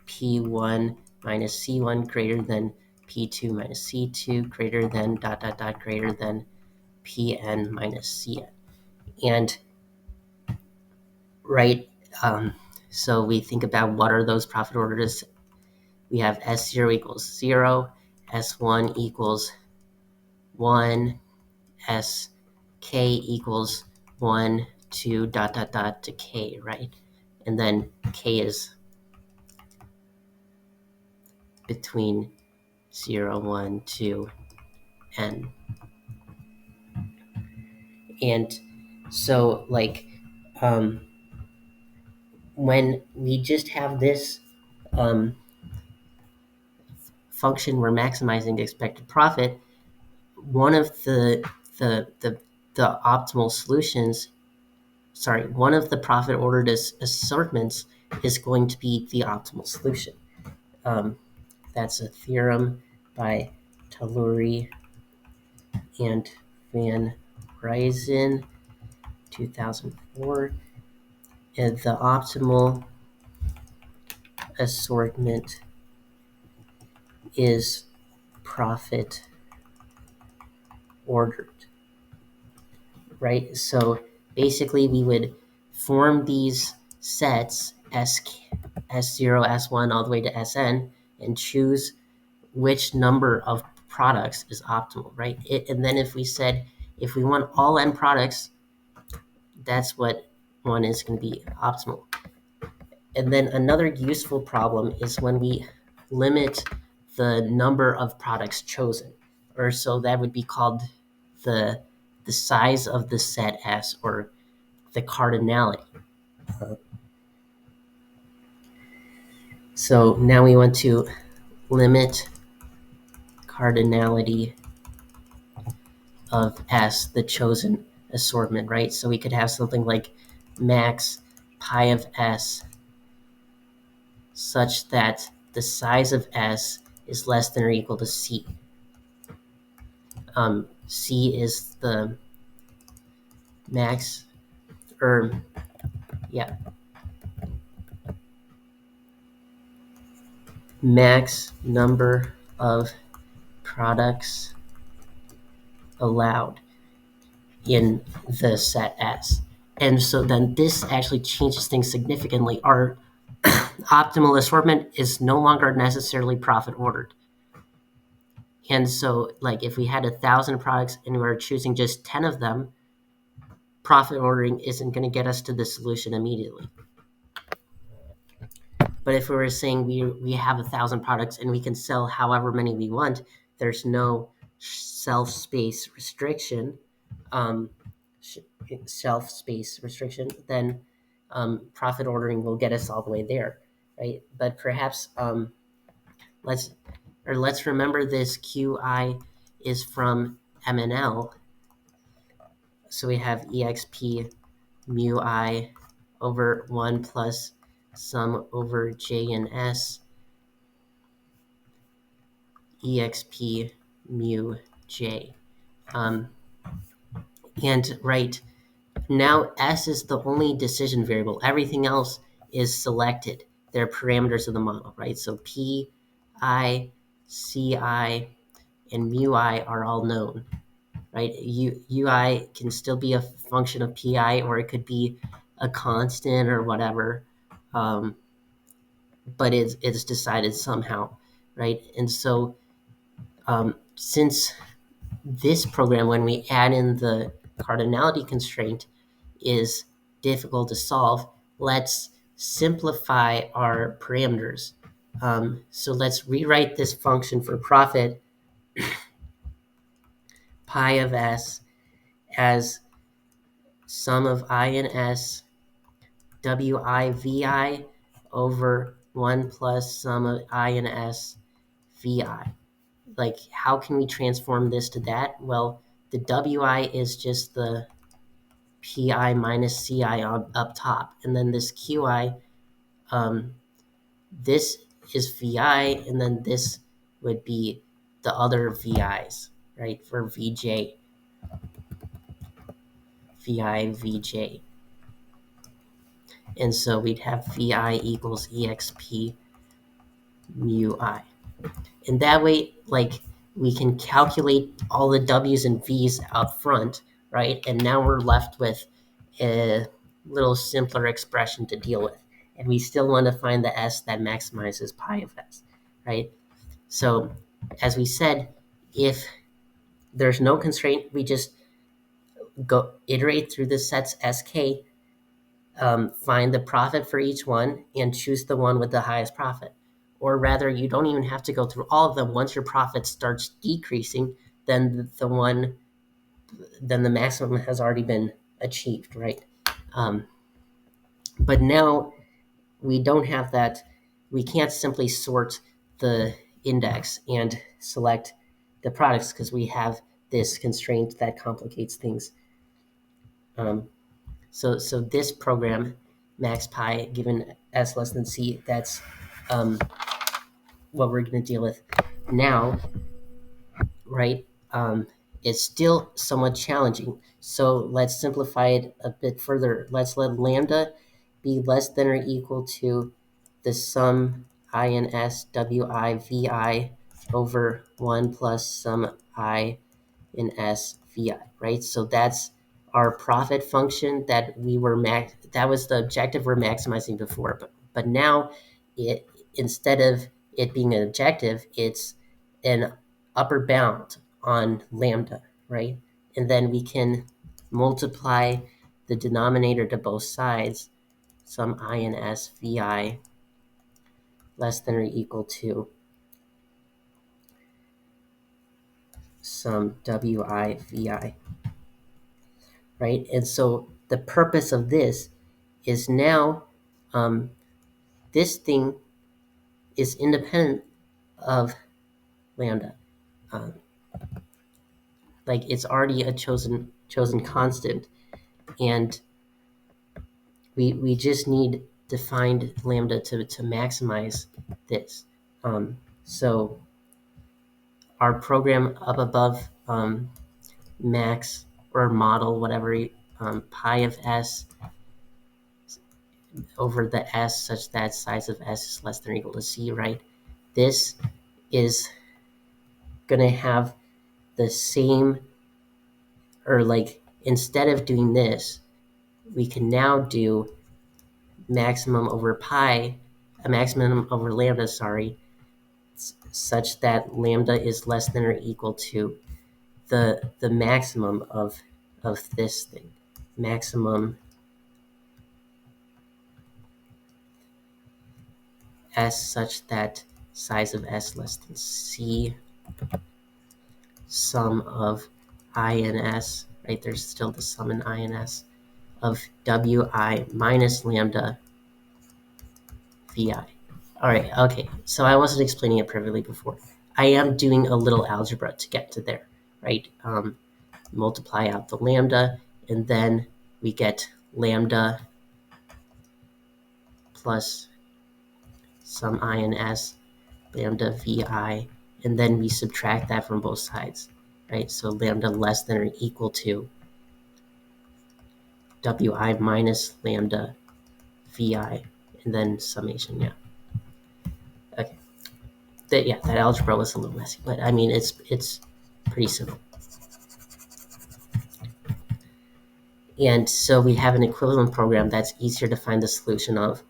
P1 minus C1 greater than P2 minus C2 greater than dot, dot, dot, greater than Pn minus Cn. And, right, so we think about what are those profit orders. We have S0 equals 0, S1 equals 1, SK equals 1, 2, dot, dot, dot to K, right? And then K is between 0, 1, 2, N. And so, like, when we just have this function, we're maximizing the expected profit, one of the optimal solutions, one of the profit ordered assortments is going to be the optimal solution. That's a theorem by Talluri and Van Ryzen, 2004. And the optimal assortment is profit ordered, right? So basically we would form these sets S0, S1, all the way to Sn, and choose which number of products is optimal, right? And then if we said, if we want all n products, that's what one is going to be optimal. And then another useful problem is when we limit the number of products chosen, or so that would be called the size of the set S, or the cardinality. So now we want to limit cardinality of S, the chosen assortment, right? So we could have something like max pi of S such that the size of S is less than or equal to C. C is the max, max number of products allowed in the set S. And so then this actually changes things significantly. Our optimal assortment is no longer necessarily profit ordered. And so, like, if we had 1,000 products and we were choosing just 10 of them, profit ordering isn't going to get us to the solution immediately. But if we were saying we have 1,000 products and we can sell however many we want, there's no shelf space restriction. shelf space restriction, then profit ordering will get us all the way there, right? But perhaps let's remember this QI is from MNL. So we have exp mu I over 1 plus sum over j and s exp mu j. And right now, s is the only decision variable. Everything else is selected. They're parameters of the model, right? So p, I, ci, and mu I are all known, right? ui can still be a function of pi, or it could be a constant or whatever, but it's decided somehow, right? And so since this program, when we add in the cardinality constraint, is difficult to solve, let's simplify our parameters. So let's rewrite this function for profit, pi of s, as sum of I and s, wi vi over 1 plus sum of I and s vi. Like, how can we transform this to that? Well, the wi is just the pi minus ci up top, and then this qi, this is vi, and then this would be the other vi's, right, for vj, vi, vj. And so we'd have vi equals exp mu I. And that way, like, we can calculate all the w's and v's up front, right? And now we're left with a little simpler expression to deal with. And we still want to find the s that maximizes pi of s, right? So as we said, if there's no constraint, we just go iterate through the sets sk, find the profit for each one, and choose the one with the highest profit. Or rather, you don't even have to go through all of them. Once your profit starts decreasing, then the maximum has already been achieved, right? But now we don't have that. We can't simply sort the index and select the products because we have this constraint that complicates things. So this program, max pi given s less than c, that's what we're going to deal with now, right? It's still somewhat challenging. So let's simplify it a bit further. Let's let lambda be less than or equal to the sum I and s wi vi over 1 plus sum I in s vi, right? So that's our profit function that we were that was the objective we're maximizing before, but now it, instead of it being an objective, it's an upper bound on lambda, right? And then we can multiply the denominator to both sides, some I and s vi less than or equal to some wi vi, right? And so the purpose of this is now this thing is independent of lambda. Like, it's already a chosen constant, and we just need to find lambda to maximize this. So our program up above, max or model, whatever, pi of s over the s such that size of s is less than or equal to c, right? This is going to have the same, or like, instead of doing this, we can now do maximum over pi, a maximum over lambda, sorry, such that lambda is less than or equal to the maximum of this thing. Maximum s such that size of s less than c, sum of I and s right? There's still the sum in I and S of Wi minus lambda Vi. All right, okay, so I wasn't explaining it perfectly before. I am doing a little algebra to get to there, right? Multiply out the lambda, and then we get lambda plus some I and S, lambda Vi, and then we subtract that from both sides, right? So lambda less than or equal to Wi minus lambda Vi, and then summation, yeah. Okay. That algebra was a little messy, but I mean, it's pretty simple. And so we have an equivalent program that's easier to find the solution of,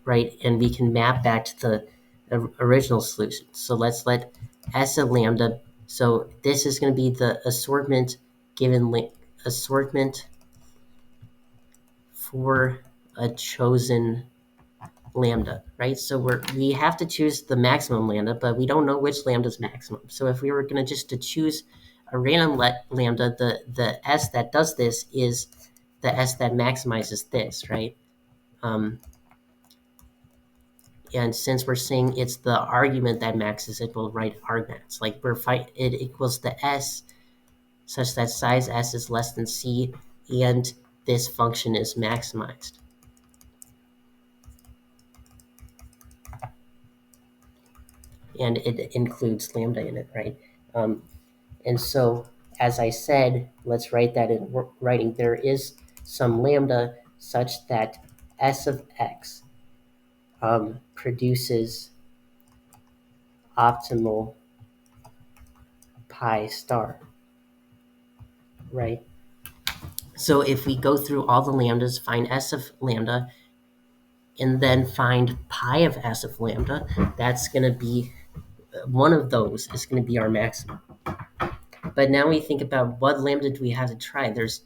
right? And we can map back to the original solution. So let's let S of lambda. So this is going to be the assortment given assortment for a chosen lambda, right? So we have to choose the maximum lambda, but we don't know which lambda is maximum. So if we were going to just to choose a random lambda, the S that does this is the S that maximizes this, right? And since we're saying it's the argument that maxes it, we'll write argmax. Like it equals the S such that size S is less than C, and this function is maximized. And it includes lambda in it, right? And so, as I said, let's write that in writing. There is some lambda such that S of X produces optimal pi star, right? So if we go through all the lambdas, find S of lambda, and then find pi of S of lambda, that's going to be one of those is going to be our maximum. But now we think about what lambda do we have to try. There's,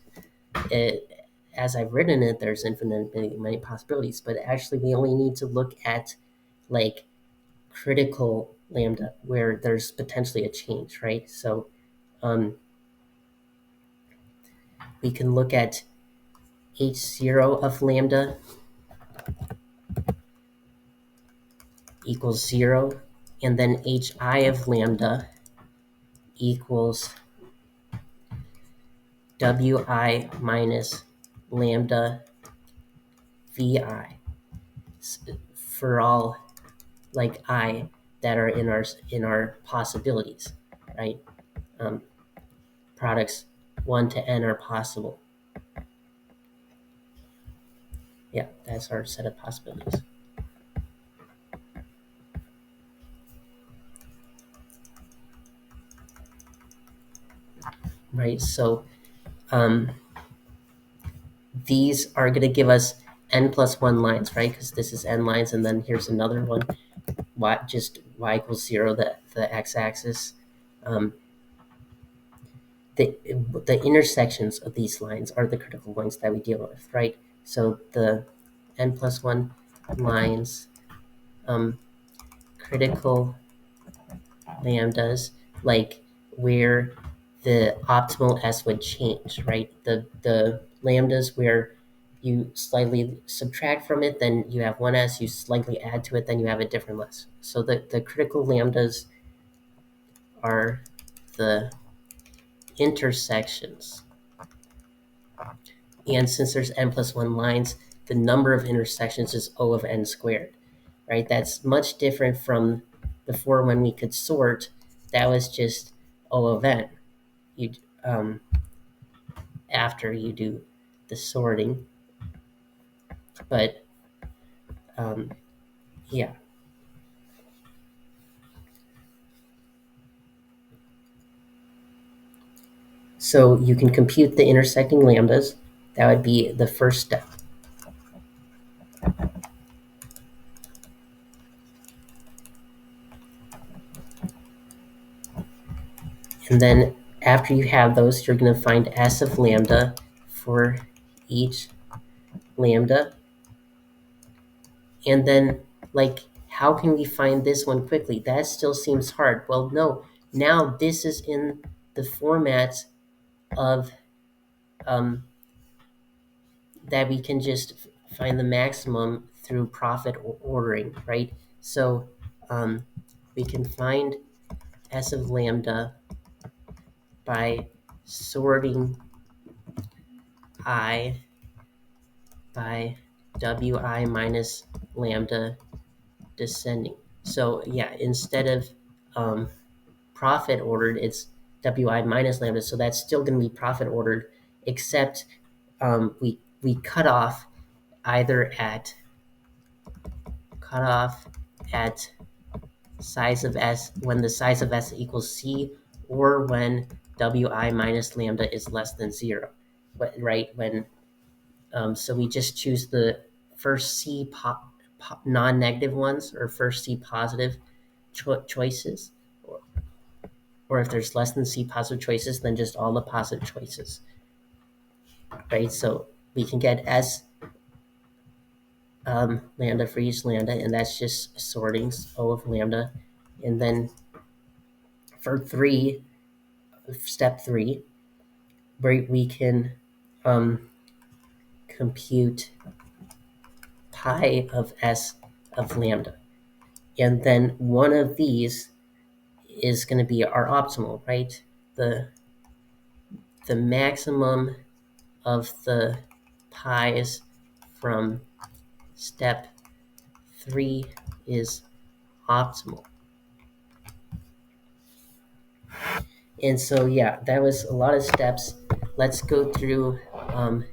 as I've written it, there's infinite many possibilities, but actually we only need to look at like critical lambda where there's potentially a change, right? So we can look at H0 of lambda equals 0, and then Hi of lambda equals Wi minus lambda Vi for all like I that are in our possibilities, right? Products 1 to n are possible. Yeah, that's our set of possibilities. Right, so these are going to give us n plus 1 lines, right? Because this is n lines, and then here's another one, just y equals 0, the x-axis. The intersections of these lines are the critical points that we deal with, right? So the n plus 1 lines, critical lambdas, like where the optimal S would change, right? The lambdas where you slightly subtract from it, then you have one S, you slightly add to it, then you have a different S. So the critical lambdas are the intersections. And since there's n plus 1 lines, the number of intersections is O of n squared, right? That's much different from before when we could sort. That was just O of n. You after you do the sorting, but yeah. So you can compute the intersecting lambdas. That would be the first step. And then after you have those, you're going to find S of lambda for each lambda. And then, like, how can we find this one quickly? That still seems hard. Well, no, now this is in the format of that we can just find the maximum through profit ordering, right? So we can find S of lambda by sorting I by Wi minus lambda descending. So yeah, instead of profit ordered, it's Wi minus lambda. So that's still going to be profit ordered, except we cut off either at size of S when the size of S equals C, or when Wi minus lambda is less than 0. But right when so we just choose the first C non-negative ones, or first C positive choices, or if there's less than C positive choices, then just all the positive choices, right? So we can get S lambda for each lambda, and that's just sorting O of lambda. And then for step 3, we can compute pi of S of lambda. And then one of these is going to be our optimal, right? The maximum of the pi's from step 3 is optimal. And so, yeah, that was a lot of steps. Let's go through an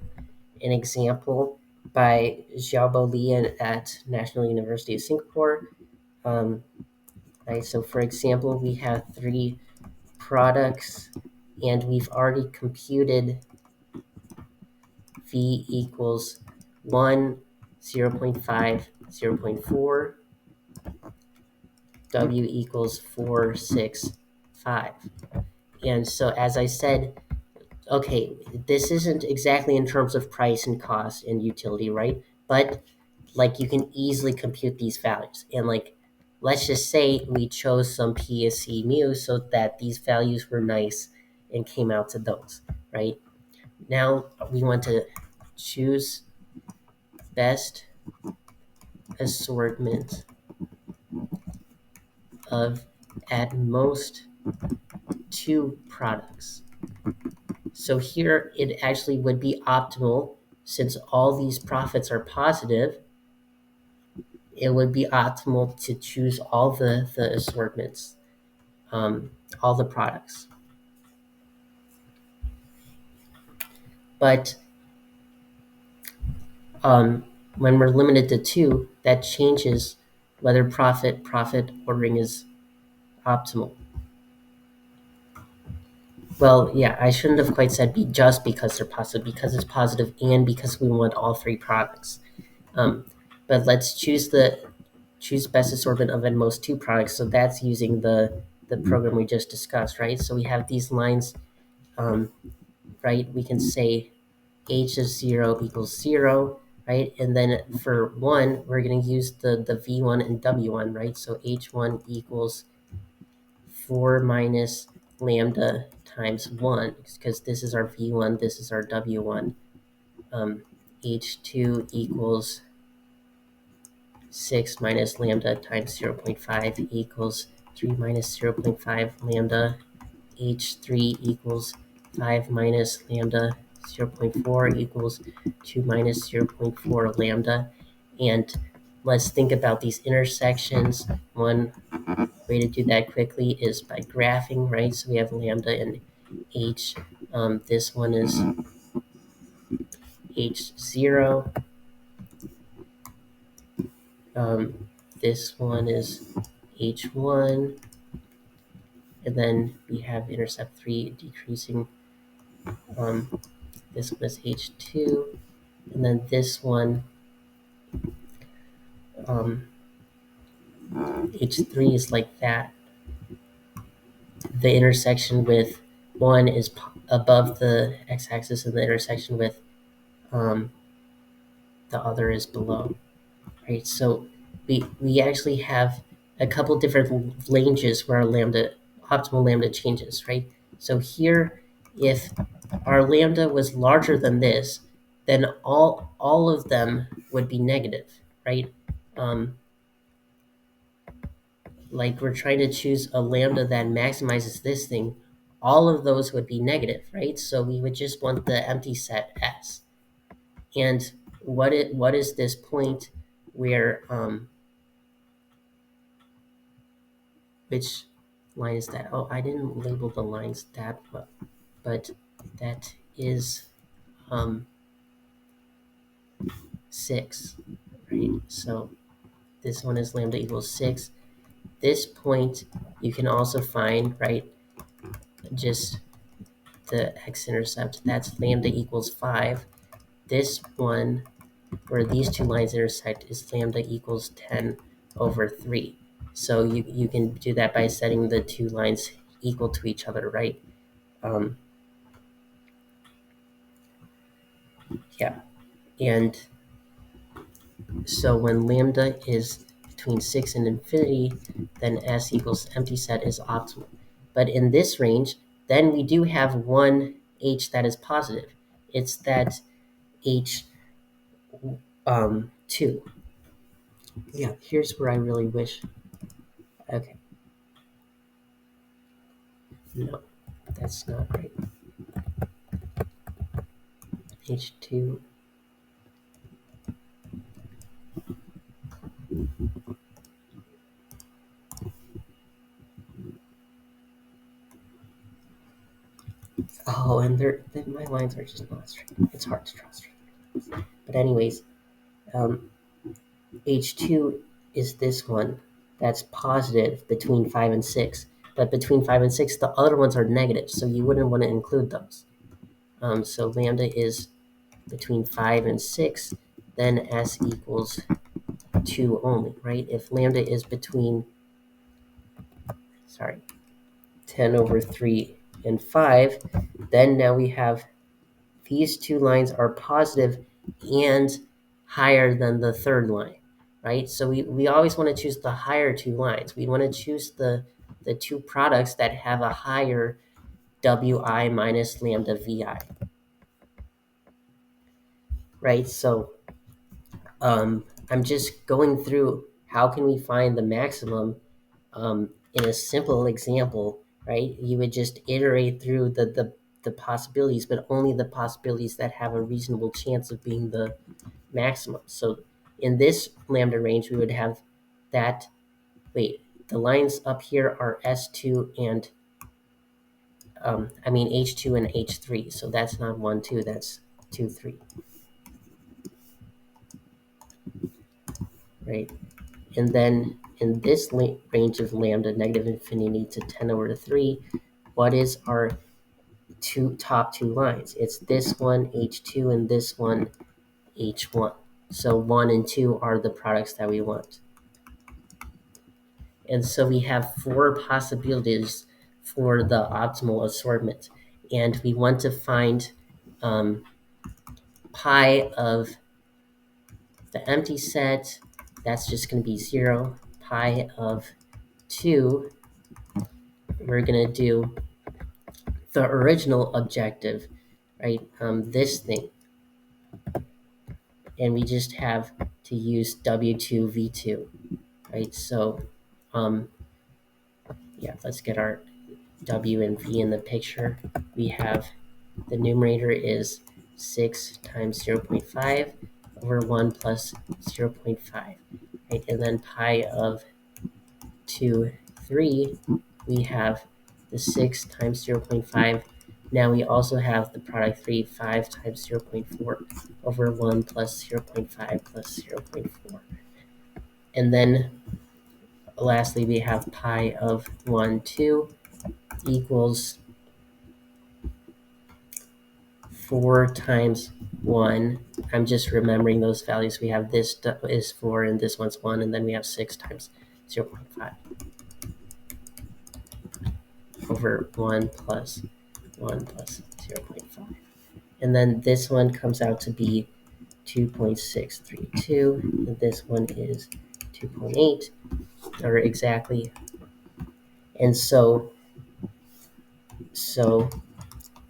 example by Xiaobo Li at National University of Singapore. Right, so for example, we have 3 products, and we've already computed V equals 1, 0.5, 0.4, W equals 4, 6, 5. And so as I said, okay, this isn't exactly in terms of price and cost and utility, right? But like you can easily compute these values. And like, let's just say we chose some P as C mu so that these values were nice and came out to those, right? Now we want to choose best assortment of at most 2 products. So here it actually would be optimal, since all these profits are positive, it would be optimal to choose all the assortments, all the products. But when we're limited to 2, that changes whether profit ordering is optimal. Well, yeah, I shouldn't have quite said just because they're positive, because it's positive and because we want all 3 products. But let's choose best assortment of at most 2 products. So that's using the program we just discussed, right? So we have these lines, right? We can say h of 0 equals 0, right? And then for 1, we're going to use the v1 and w1, right? So h1 equals 4 minus lambda times 1, because this is our v1, this is our w1. H2 equals 6 minus lambda times 0.5 equals 3 minus 0.5 lambda. H3 equals 5 minus lambda. 0.4 equals 2 minus 0.4 lambda. And let's think about these intersections. One way to do that quickly is by graphing, right? So we have lambda and h. This one is h0. This one is h1, and then we have intercept 3 decreasing. This one is h2, and then this one, h3 is like that. The intersection with 1 is above the x-axis, and the intersection with the other is below, right? So we actually have a couple different ranges where our optimal lambda changes, right? So here, if our lambda was larger than this, then all of them would be negative, right? Like we're trying to choose a lambda that maximizes this thing, all of those would be negative, right? So we would just want the empty set S. And what is this point where which line is that? Oh, I didn't label the lines that well, but that is 6, right? So this one is lambda equals 6. This point you can also find, right, just the x-intercept, that's lambda equals 5. This one, where these two lines intersect, is lambda equals 10 over 3. So you can do that by setting the two lines equal to each other, right? Yeah, and so when lambda is between 6 and infinity, then S equals empty set is optimal. But in this range, then we do have one H that is positive. It's that H 2. Yeah, here's where I really wish. Okay. No, that's not right. H2. Oh, and my lines are just not straight. It's hard to draw straight. But anyways, H2 is this one that's positive between 5 and 6. But between 5 and 6, the other ones are negative, so you wouldn't want to include those. So lambda is between 5 and 6, then S equals 2 only, right? If lambda is between, 10 over 3 and 5, then now we have these two lines are positive and higher than the third line, right? So we always want to choose the higher two lines. We want to choose the two products that have a higher Wi minus lambda Vi, right? So I'm just going through how can we find the maximum in a simple example, right? You would just iterate through the possibilities, but only the possibilities that have a reasonable chance of being the maximum. So in this lambda range, we would have that, the lines up here are S2 and, H2 and H3. So that's not 1, 2, that's 2, 3, right? And then in this range of lambda, negative infinity to 10 over 3, what is our top two lines? It's this one, H2, and this one, H1. So 1 and 2 are the products that we want. And so we have 4 possibilities for the optimal assortment. And we want to find pi of the empty set. That's just going to be 0. Pi of 2, we're going to do the original objective, right? This thing. And we just have to use W2, V2, right? So, let's get our W and V in the picture. We have the numerator is 6 times 0.5 over 1 plus 0.5, right? And then pi of 2, 3, we have the 6 times 0.5. Now we also have the product 3, 5 times 0.4 over 1 plus 0.5 plus 0.4. And then lastly, we have pi of 1, 2 equals 4 times 1. I'm just remembering those values. We have this is 4 and this one's 1, and then we have 6 times 0.5 over 1 plus 0.5. And then this one comes out to be 2.632, and this one is 2.8, or exactly. And so So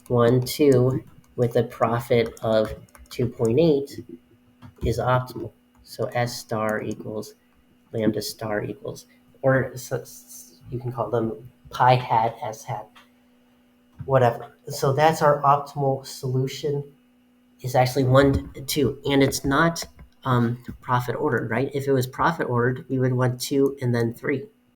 1, 2 with a profit of 2.8 is optimal. So S star equals lambda star equals, or you can call them pi hat, S hat, whatever. So that's our optimal solution is actually 1, 2, and it's not profit ordered, right? If it was profit ordered, we would want 2 and then 3.